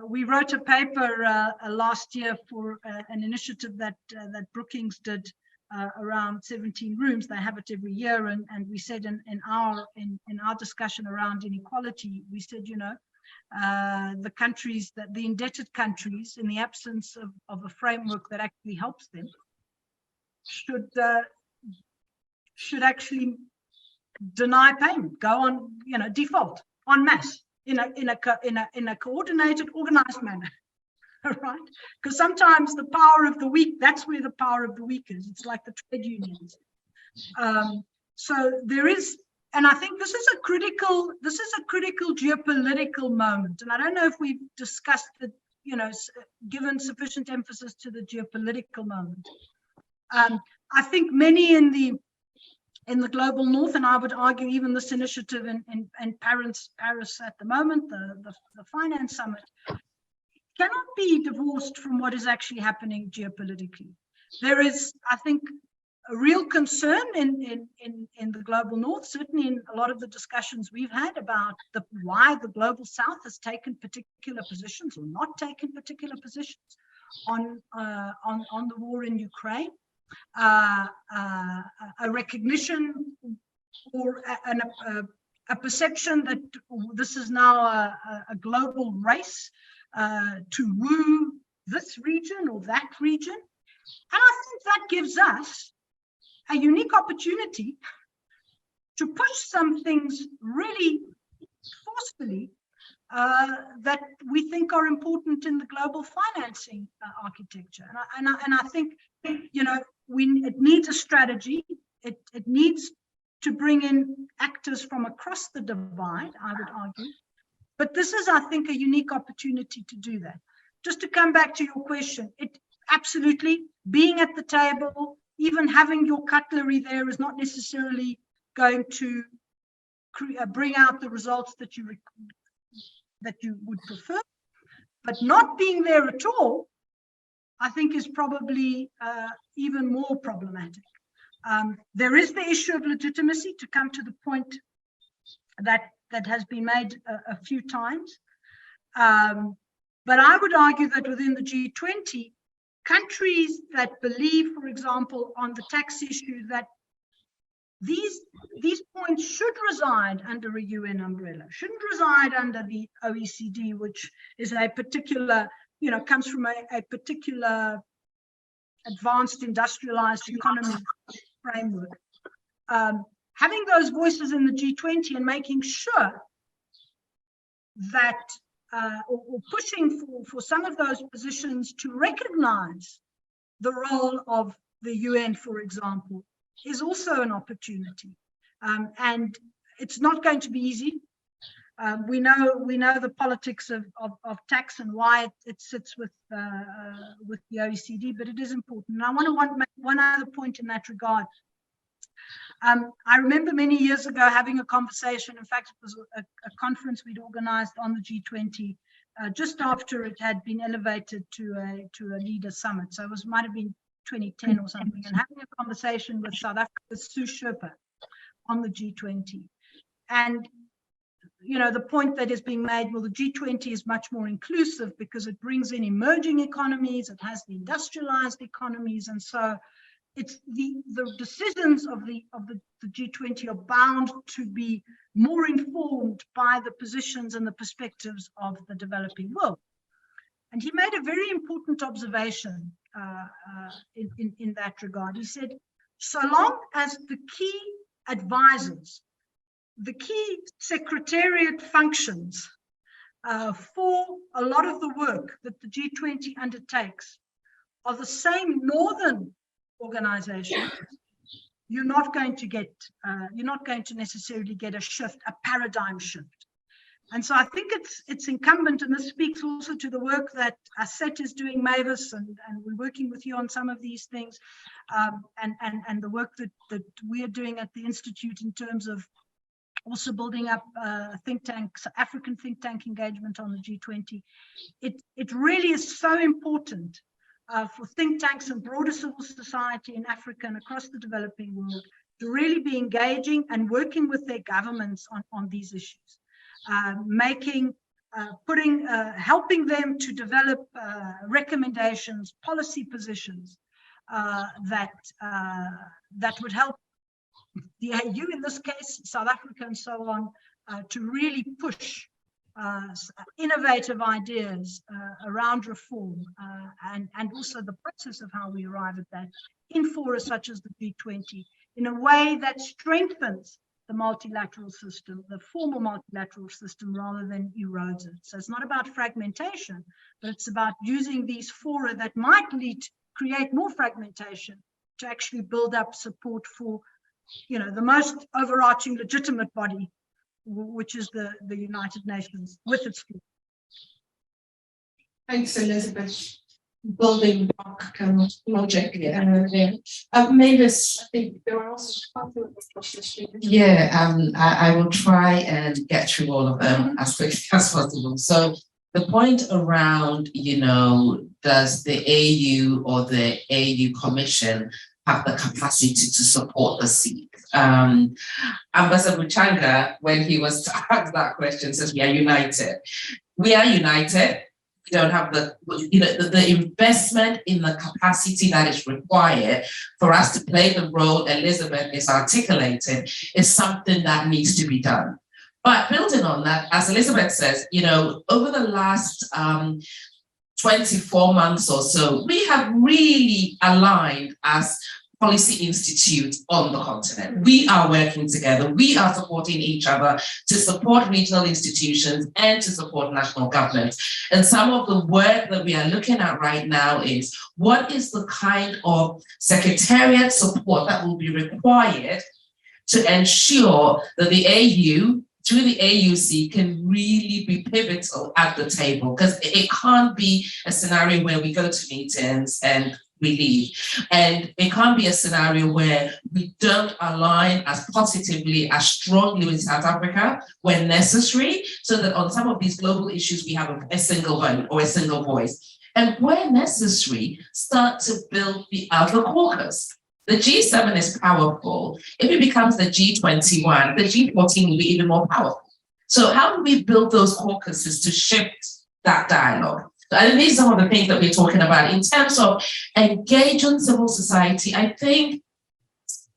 we wrote a paper last year for an initiative that Brookings did around 17 rooms. They have it every year, and we said in our discussion around inequality, we said, you know, the countries, that the indebted countries, in the absence of a framework that actually helps them, should actually deny payment, go on, you know, default en masse in a coordinated, organized manner. Right? Because sometimes the power of the weak, that's where the power of the weak is. It's like the trade unions. So there is, and I think this is a critical geopolitical moment. And I don't know if we've discussed it, you know, given sufficient emphasis to the geopolitical moment. I think many in the global north, and I would argue even this initiative in Paris at the moment, the finance summit, cannot be divorced from what is actually happening geopolitically. There is, I think, a real concern in the global north, certainly in a lot of the discussions we've had about why the global south has taken particular positions or not taken particular positions on the war in Ukraine. A recognition or a perception that this is now a global race to woo this region or that region. And I think that gives us a unique opportunity to push some things really forcefully that we think are important in the global financing architecture. And I think, you know, it needs a strategy. It needs to bring in actors from across the divide, I would argue. But this is, I think, a unique opportunity to do that. Just to come back to your question, absolutely, being at the table, even having your cutlery there is not necessarily going to bring out the results that you would prefer. But not being there at all, I think, is probably even more problematic. There is the issue of legitimacy, to come to the point that has been made a few times. But I would argue that within the G20, countries that believe, for example, on the tax issue, that these points should reside under a UN umbrella, shouldn't reside under the OECD, which is a particular, you know, comes from a particular advanced industrialized economy framework. Having those voices in the G20 and making sure that, or pushing for some of those positions to recognize the role of the UN, for example, is also an opportunity. And it's not going to be easy. We know the politics of tax and why it sits with the OECD, but it is important. And I want to make one other point in that regard. I remember many years ago having a conversation. In fact, it was a conference we'd organized on the G20 just after it had been elevated to a leader summit. So it might have been 2010 or something, and having a conversation with South Africa's Sue Sherpa on the G20. And, you know, the point that is being made, well, the G20 is much more inclusive because it brings in emerging economies, it has the industrialized economies, and so it's the decisions of the G20 are bound to be more informed by the positions and the perspectives of the developing world. And he made a very important observation in that regard. He said, so long as the key advisors, the key secretariat functions for a lot of the work that the G20 undertakes are the same northern organizations, you're not going to necessarily get a shift, a paradigm shift. And so I think it's incumbent, and this speaks also to the work that ASET is doing, Mavis, and we're working with you on some of these things, and the work that we are doing at the Institute in terms of also building up think tanks, African think tank engagement on the G20. It really is so important for think tanks and broader civil society in Africa and across the developing world to really be engaging and working with their governments on these issues, helping them to develop recommendations, policy positions that would help the AU, in this case, South Africa and so on, to really push innovative ideas around reform and also the process of how we arrive at that in fora such as the G20 in a way that strengthens the multilateral system, the formal multilateral system, rather than erodes it. So it's not about fragmentation, but it's about using these fora that might create more fragmentation to actually build up support for, the most overarching legitimate body, which is the United Nations with its group. Thanks, Elizabeth. Building block kind of logic there. Mavis, I think there are also a couple of questions. Yeah, I will try and get through all of them as quickly as possible. So the point around, does the AU or the AU Commission have the capacity to support the seat? Ambassador Muchanga, when he was asked that question, says we are united. We are united. We don't have the investment in the capacity that is required for us to play the role Elizabeth is articulating is something that needs to be done. But building on that, as Elizabeth says, over the last 24 months or so, we have really aligned as policy institute on the continent. We are working together. We are supporting each other to support regional institutions and to support national governments. And some of the work that we are looking at right now is what is the kind of secretariat support that will be required to ensure that the AU through the AUC can really be pivotal at the table, because it can't be a scenario where we go to meetings and we leave. And it can't be a scenario where we don't align as positively, as strongly with South Africa when necessary, so that on some of these global issues, we have a single vote or a single voice. And where necessary, start to build the other caucus. The G7 is powerful. If it becomes the G21, the G14 will be even more powerful. So how do we build those caucuses to shift that dialogue? And these are some of the things that we're talking about in terms of engaging civil society. I think,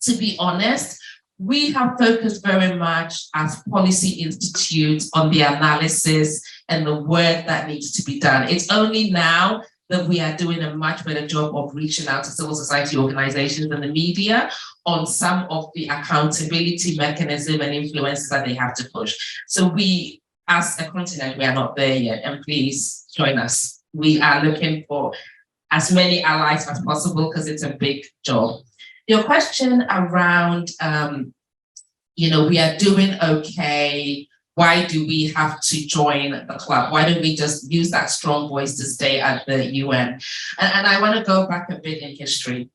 to be honest, we have focused very much as policy institutes on the analysis and the work that needs to be done. It's only now that we are doing a much better job of reaching out to civil society organizations and the media on some of the accountability mechanism and influences that they have to push. So we, as a continent, we are not there yet, and please join us. We are looking for as many allies as possible because it's a big job. Your question around, we are doing okay. Why do we have to join the club? Why don't we just use that strong voice to stay at the UN? And I want to go back a bit in history.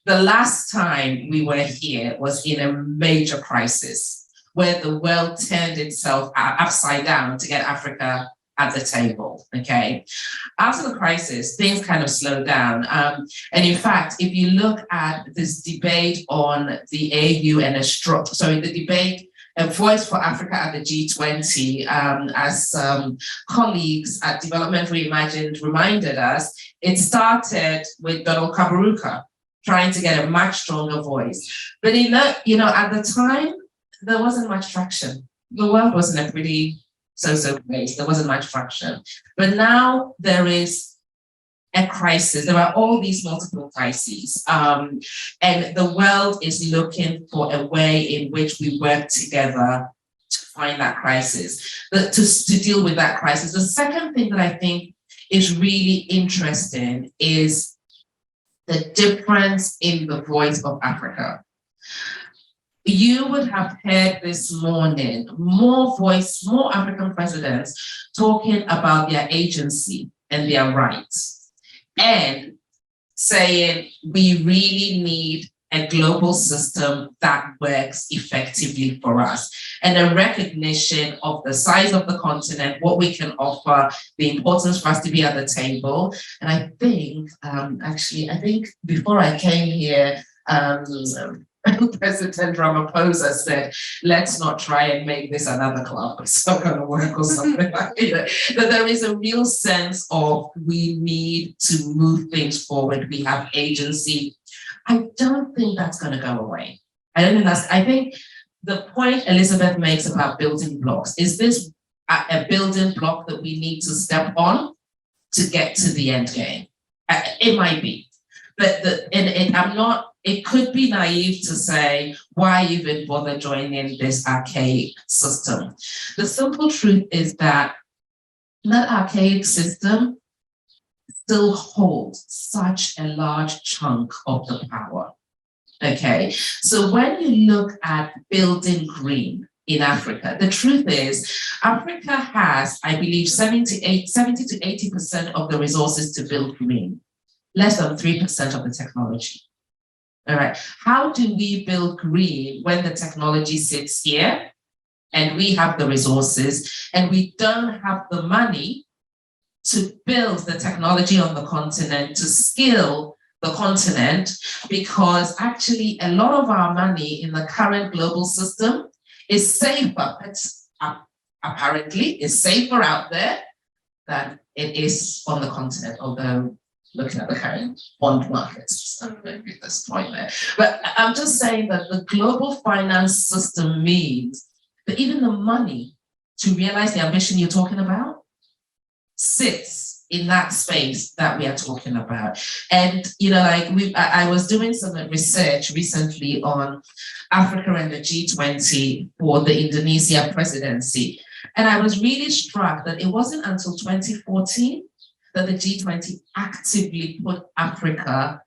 The last time we were here was in a major crisis where the world turned itself upside down to get Africa at the table, okay? After the crisis, things kind of slowed down. And in fact, if you look at this debate on the AU and the debate, a voice for Africa at the G20, as colleagues at Development Reimagined reminded us, it started with Donald Kaberuka trying to get a much stronger voice. But at the time, there wasn't much traction. The world was in a pretty so-so place. There wasn't much traction. But now there is a crisis. There are all these multiple crises. And the world is looking for a way in which we work together to find that crisis, to deal with that crisis. The second thing that I think is really interesting is the difference in the voice of Africa. You would have heard this morning more African presidents talking about their agency and their rights, and saying we really need a global system that works effectively for us, and a recognition of the size of the continent, what we can offer, the importance for us to be at the table. And I think, I think before I came here, President Ramaphosa said, let's not try and make this another club. It's not going to work or something like that. That there is a real sense of we need to move things forward. We have agency. I don't think that's going to go away. I think the point Elizabeth makes about building blocks, is this a building block that we need to step on to get to the end game? It might be, but it could be naive to say, why even bother joining this archaic system? The simple truth is that archaic system still holds such a large chunk of the power. Okay, so when you look at building green in Africa, the truth is Africa has, I believe, 70 to 80% of the resources to build green, less than 3% of the technology. All right, how do we build green when the technology sits here and we have the resources and we don't have the money to build the technology on the continent, to skill the continent, because actually a lot of our money in the current global system is safer, apparently is safer out there than it is on the continent, although looking at the current bond markets, so maybe at this point there. But I'm just saying that the global finance system means that even the money to realize the ambition you're talking about sits in that space that we are talking about. And, you know, like I was doing some research recently on Africa and the G20 for the Indonesia presidency. And I was really struck that it wasn't until 2014 that the G20 actively put Africa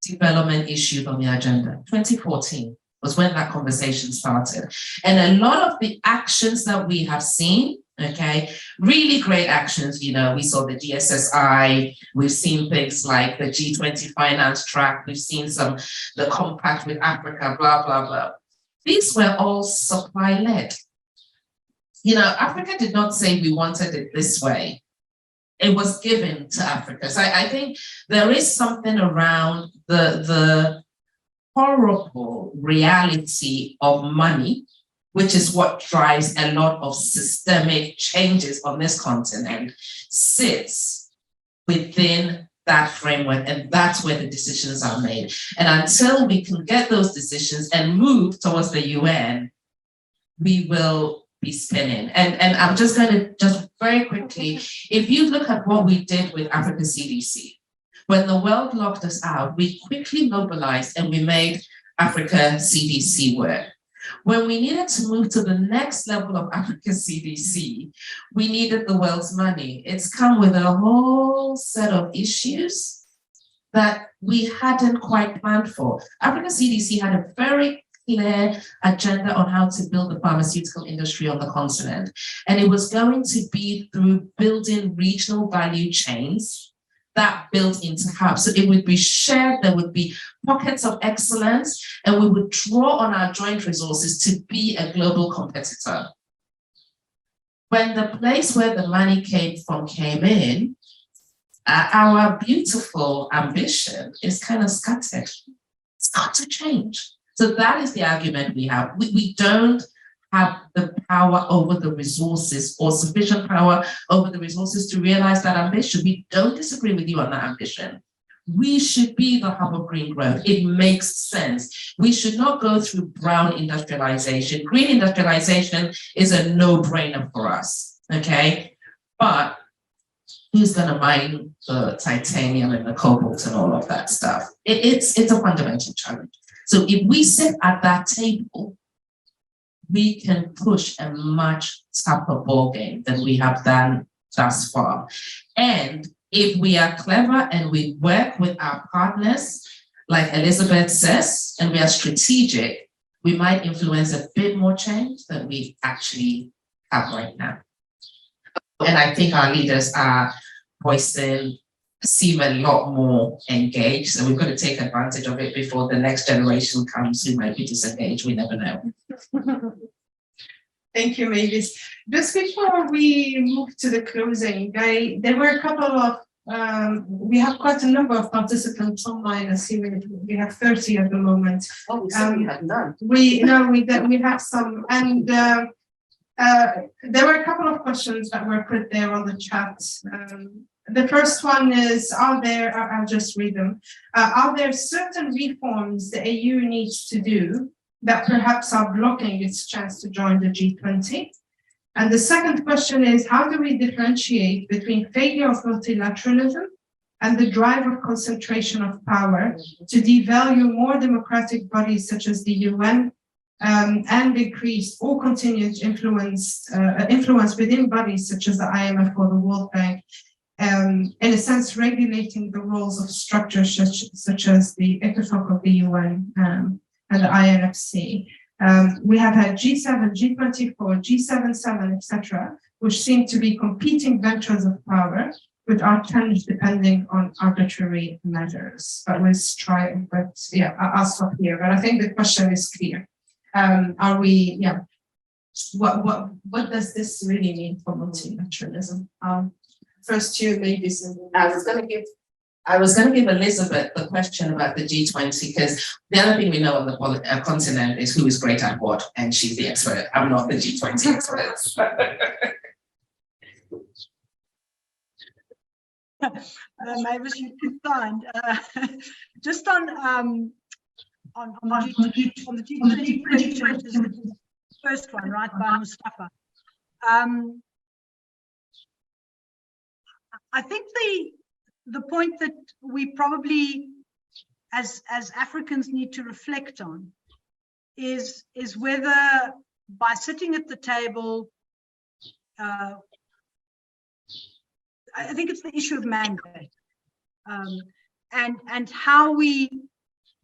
development issues on the agenda. 2014 was when that conversation started. And a lot of the actions that we have seen, okay, really great actions, you know, we saw the DSSI, we've seen things like the G20 finance track, we've seen the compact with Africa, blah, blah, blah. These were all supply-led. You know, Africa did not say we wanted it this way. It was given to Africa. So I think there is something around the horrible reality of money, which is what drives a lot of systemic changes on this continent, sits within that framework, and that's where the decisions are made. And until we can get those decisions and move towards the UN, we will be spinning. And I'm just going to just very quickly, if you look at what we did with Africa CDC, when the world locked us out, we quickly mobilized and we made Africa CDC work. When we needed to move to the next level of Africa CDC, we needed the world's money. It's come with a whole set of issues that we hadn't quite planned for. Africa CDC had a very clear agenda on how to build the pharmaceutical industry on the continent. And it was going to be through building regional value chains that built into hubs. So it would be shared, there would be pockets of excellence, and we would draw on our joint resources to be a global competitor. When the place where the money came in, our beautiful ambition is kind of scattered. It's got to change. So that is the argument we have. We don't have the power over the resources or sufficient power over the resources to realize that ambition. We don't disagree with you on that ambition. We should be the hub of green growth. It makes sense. We should not go through brown industrialization. Green industrialization is a no-brainer for us, okay? But who's going to mine the titanium and the cobalt and all of that stuff? It's a fundamental challenge. So if we sit at that table, we can push a much tougher ball game than we have done thus far. And if we are clever and we work with our partners, like Elizabeth says, and we are strategic, we might influence a bit more change than we actually have right now. And I think our leaders are seem a lot more engaged. So we've got to take advantage of it before the next generation comes who might be disengaged. We never know. Thank you, Mavis. Just before we move to the closing, there were a couple of We have quite a number of participants online. I see we have 30 at the moment. Oh, we said we had none. We have some, and there were a couple of questions that were put there on the chat. The first one is, I'll just read them. Are there certain reforms the EU needs to do that perhaps are blocking its chance to join the G20? And the second question is, how do we differentiate between failure of multilateralism and the drive of concentration of power to devalue more democratic bodies such as the UN and increase or continued influence within bodies such as the IMF or the World Bank, in a sense regulating the roles of structures such as the ECOSOC of the UN and the INFC. We have had G7, G24, G77, etc., which seem to be competing vectors of power, which are challenged depending on arbitrary measures. But let's try. But yeah, I'll stop here. But I think the question is clear. Are we? Yeah. What does this really mean for multilateralism? First, you, Mavis. I was going to give Elizabeth the question about the G20, because the other thing we know on the continent is who is great at what, and she's the expert. I'm not the G20 expert. Mavis, you can find just on the G20 question, which is the first one, right, by Mustafa. I think the point that we probably as Africans need to reflect on is whether by sitting at the table, I think it's the issue of mandate, and how we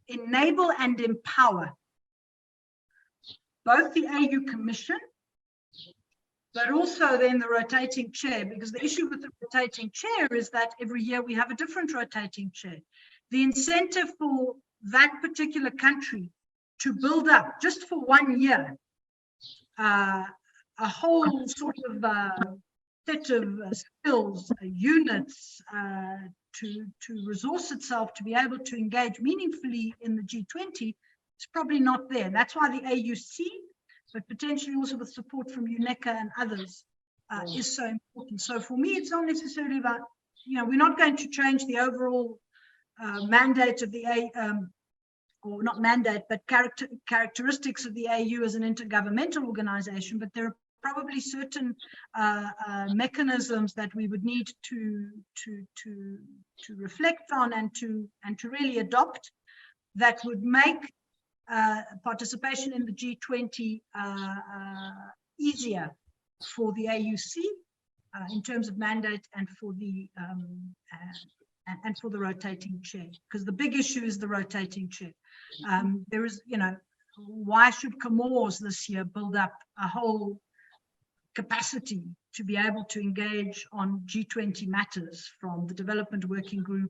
enable and empower both the AU Commission, but also then the rotating chair, because the issue with the rotating chair is that every year we have a different rotating chair. The incentive for that particular country to build up just for 1 year a whole sort of set of skills, units to resource itself to be able to engage meaningfully in the G20 is probably not there. That's why the AUC, but potentially also with support from UNECA and others, is so important. So for me, it's not necessarily about, we're not going to change the overall mandate of the or not mandate, but characteristics of the AU as an intergovernmental organization, but there are probably certain mechanisms that we would need to reflect on and to really adopt that would make participation in the G20 easier for the AUC in terms of mandate and for the rotating chair, because the big issue is the rotating chair. There is, why should Comores this year build up a whole capacity to be able to engage on G20 matters, from the development working group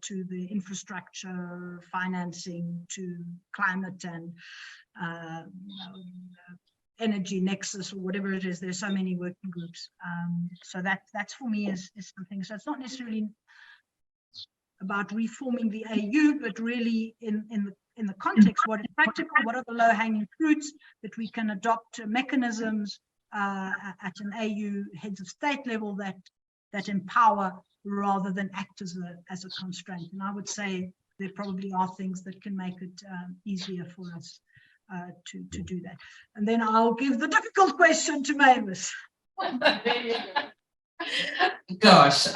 to the infrastructure financing to climate and energy nexus or whatever it is. There's so many working groups. So that's for me is something. So it's not necessarily about reforming the AU, but really in the context, what is practical, what are the low-hanging fruits that we can adopt mechanisms at an AU heads of state level that empower rather than act as a constraint. And I would say there probably are things that can make it easier for us to do that. And then I'll give the difficult question to Mavis. Gosh,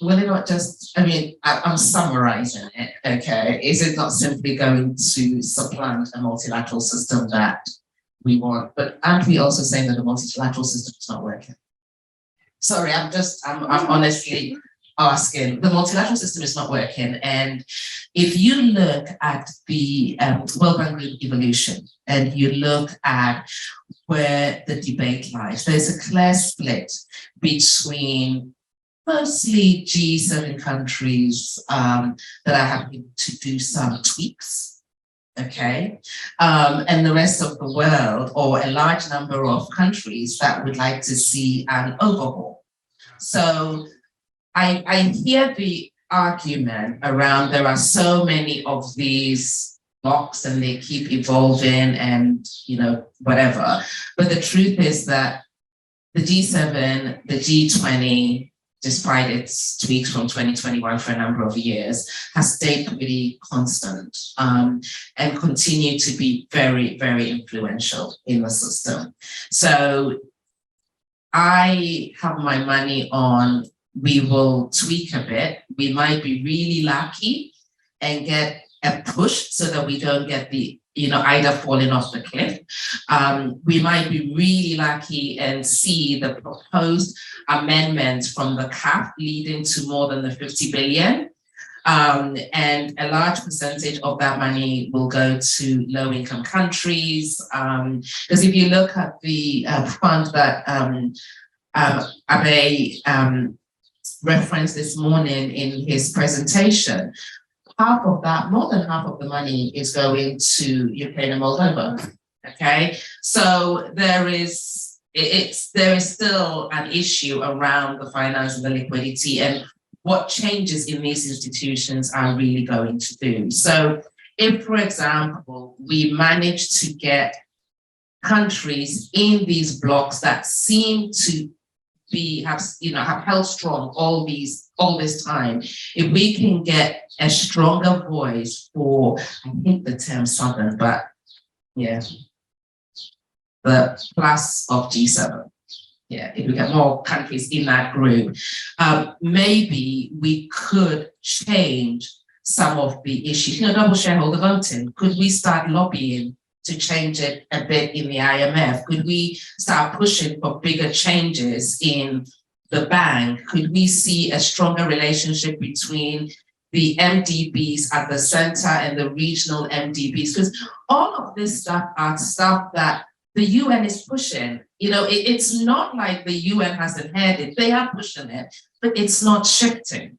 will it not just, I'm summarizing it, okay? Is it not simply going to supplant a multilateral system that we want? But aren't we also saying that the multilateral system is not working? Sorry, I'm honestly asking. The multilateral system is not working. And if you look at the World Bank Group evolution and you look at where the debate lies, there's a clear split between mostly G7 countries that are happy to do some tweaks, okay, and the rest of the world, or a large number of countries that would like to see an overhaul. So I hear the argument around there are so many of these blocks and they keep evolving and, you know, whatever. But the truth is that the G7, the G20, despite its tweaks from 2021 for a number of years, has stayed pretty constant and continue to be very, very influential in the system. So I have my money on we will tweak a bit. We might be really lucky and get a push so that we don't get the, you know, either falling off the cliff. We might be really lucky and see the proposed amendments from the CAF leading to more than the 50 billion. And a large percentage of that money will go to low-income countries. Because if you look at the fund that Abe referenced this morning in his presentation, half of that, more than half of the money is going to Ukraine and Moldova. Okay, so there is still an issue around the finance and the liquidity and what changes in these institutions are really going to do. So if, for example, we manage to get countries in these blocks that seem to have held strong all this time, if we can get a stronger voice for, I think the term Southern, but yeah, the plus of G7. Yeah, if we get more countries in that group, maybe we could change some of the issues. You know, double shareholder voting. Could we start lobbying to change it a bit in the IMF? Could we start pushing for bigger changes in the bank? Could we see a stronger relationship between the MDBs at the center and the regional MDBs? Because all of this stuff are stuff that the UN is pushing. You know, it's not like the UN hasn't had it. They are pushing it, but it's not shifting.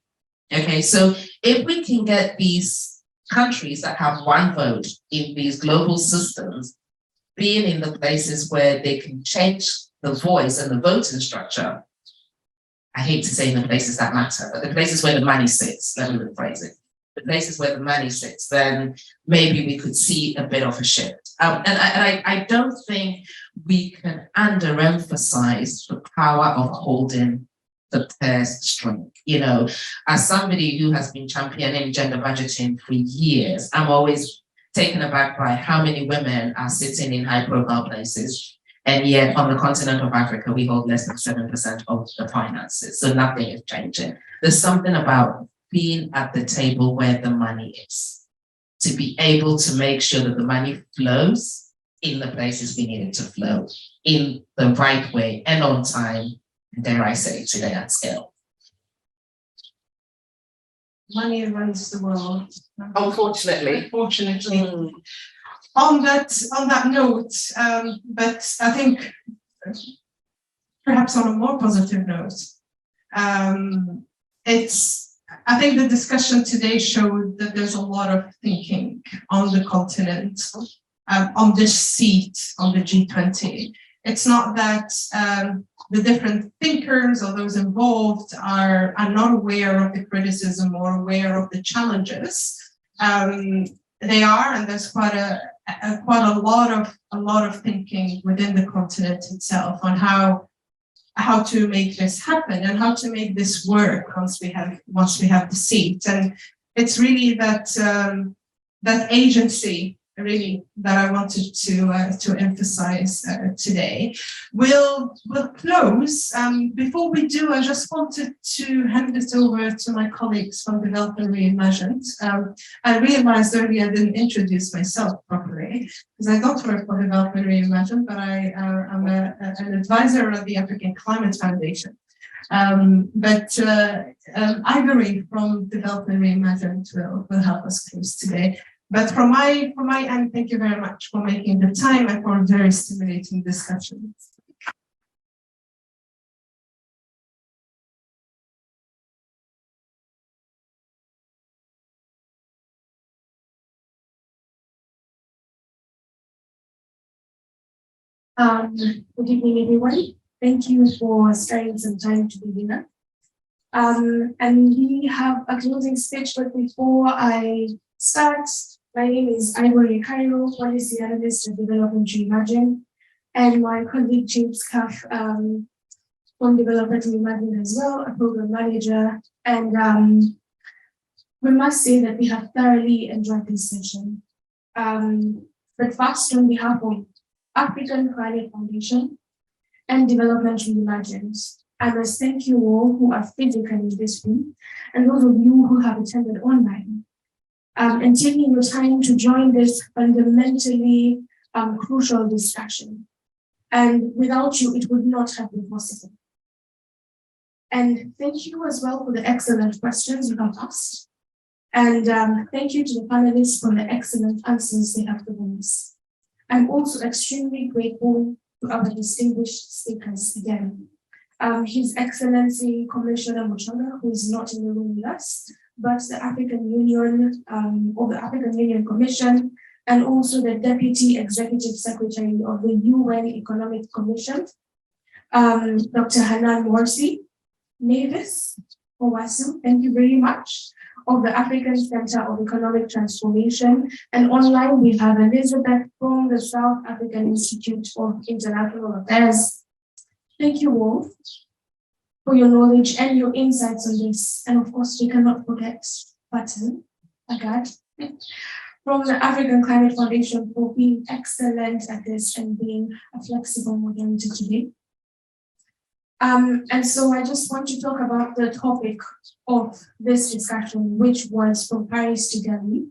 Okay, so if we can get these countries that have one vote in these global systems being in the places where they can change the voice and the voting structure, I hate to say in the places that matter, but the places where the money sits, let me rephrase it, the places where the money sits, then maybe we could see a bit of a shift. And I don't think we can underemphasize the power of holding the purse string. You know, as somebody who has been championing gender budgeting for years, I'm always taken aback by how many women are sitting in high-profile places, and yet on the continent of Africa, we hold less than 7% of the finances. So nothing is changing. There's something about being at the table where the money is, to be able to make sure that the money flows in the places we need it to flow, in the right way and on time, dare I say, today at scale. Money runs the world. Unfortunately. Unfortunately. On that note, but I think perhaps on a more positive note, I think the discussion today showed that there's a lot of thinking on the continent, on this seat on the G20. It's not that the different thinkers or those involved are not aware of the criticism or aware of the challenges. They are, and there's quite a lot of thinking within the continent itself on how to make this happen and how to make this work once we have the seat. And it's really that agency really that I wanted to emphasize today. We'll close. Before we do, I just wanted to hand it over to my colleagues from Development Reimagined. I realized earlier I didn't introduce myself properly because I don't work for Development Reimagined, but I'm an advisor of the African Climate Foundation. Ivory from Development Reimagined will help us close today. But from my end, thank you very much for making the time and for a very stimulating discussion. Good evening, everyone. Thank you for sparing some time to be here. And we have a closing speech, but before I start, my name is Ivory Cairo, Policy Analyst at Development Reimagined, and my colleague James Cuff from Development Reimagined as well, a program manager. And we must say that we have thoroughly enjoyed this session. But first, on behalf of African Climate Foundation and Development Reimagined, I must thank you all who are physically in this room and those of you who have attended online, and taking your time to join this fundamentally crucial discussion. And without you, it would not have been possible. And thank you as well for the excellent questions you have asked. And thank you to the panelists for the excellent answers they have given us. I'm also extremely grateful to our distinguished speakers again. His Excellency Commissioner Muchanga, who is not in the room with us, but the African Union, or the African Union Commission, and also the Deputy Executive Secretary of the UN Economic Commission, Dr. Hanan Morsy, Mavis Owasu, thank you very much, of the African Center of Economic Transformation. And online we have Elizabeth from the South African Institute of International Affairs. Thank you all for your knowledge and your insights on this. And of course, we cannot forget Faten Aggad from the African Climate Foundation for being excellent at this and being a flexible moderator today. And so I just want to talk about the topic of this discussion, which was from Paris to Delhi,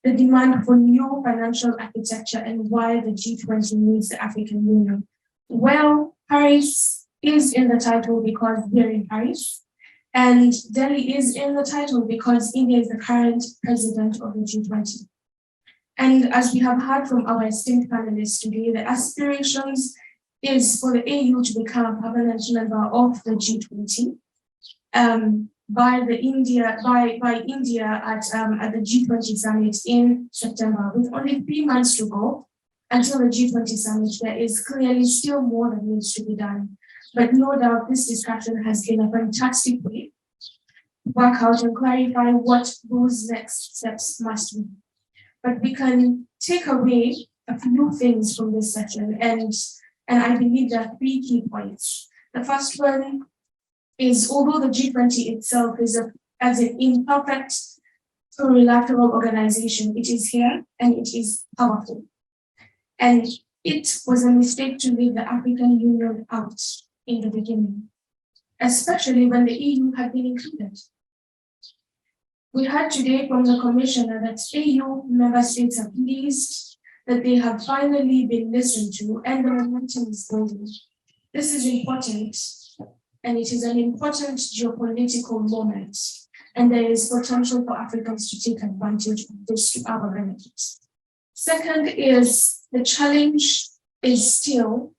the demand for new financial architecture and why the G20 needs the African Union. Well, Paris is in the title because we're in Paris, and Delhi is in the title because India is the current president of the G20. And as we have heard from our esteemed panelists today, the aspirations is for the AU to become a permanent member of the G20 by India at the G20 summit in September. With only 3 months to go until the G20 summit, there is clearly still more that needs to be done. But no doubt this discussion has been a fantastic way to work out and clarify what those next steps must be. But we can take away a few things from this session, and I believe there are 3 key points. The first one is, although the G20 itself is as an imperfect plurilateral organization, it is here and it is powerful. And it was a mistake to leave the African Union out in the beginning, especially when the EU had been included. We heard today from the Commissioner that AU member states are pleased that they have finally been listened to and the momentum is building. This is important, and it is an important geopolitical moment, and there is potential for Africans to take advantage of this to our benefit. Second is, the challenge is still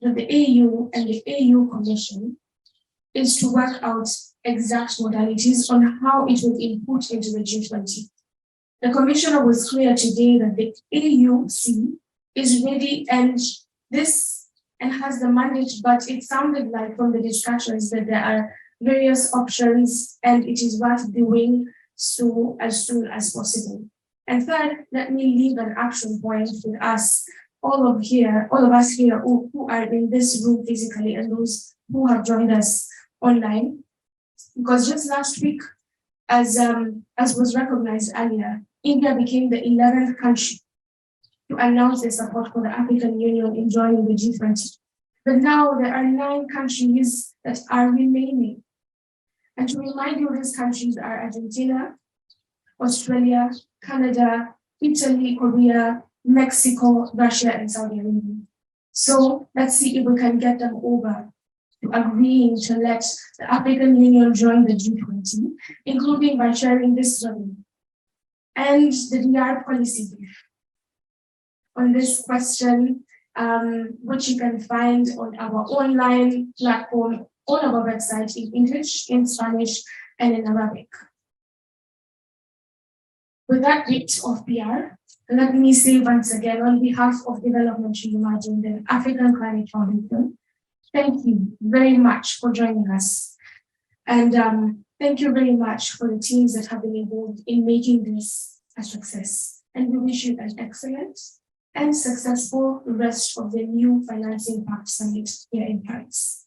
that the AU and the AU Commission is to work out exact modalities on how it will input into the G20. The Commissioner was clear today that the AUC is ready and has the mandate, but it sounded like from the discussions that there are various options and it is worth doing so as soon as possible. And third, let me leave an action point with us, all of us here who are in this room physically and those who have joined us online. Because just last week, as was recognized earlier, India became the 11th country to announce their support for the African Union in joining the G20. But now there are 9 countries that are remaining. And to remind you, these countries are Argentina, Australia, Canada, Italy, Korea, Mexico, Russia, and Saudi Arabia. So let's see if we can get them over to agreeing to let the African Union join the G20, including by sharing this revenue. And the DR policy brief on this question, which you can find on our online platform, on our website in English, in Spanish, and in Arabic. With that bit of PR, let me say once again, on behalf of Development Reimagined and African Climate Foundation, thank you very much for joining us. And thank you very much for the teams that have been involved in making this a success. And we wish you an excellent and successful rest of the new Financing Pact Summit here in Paris.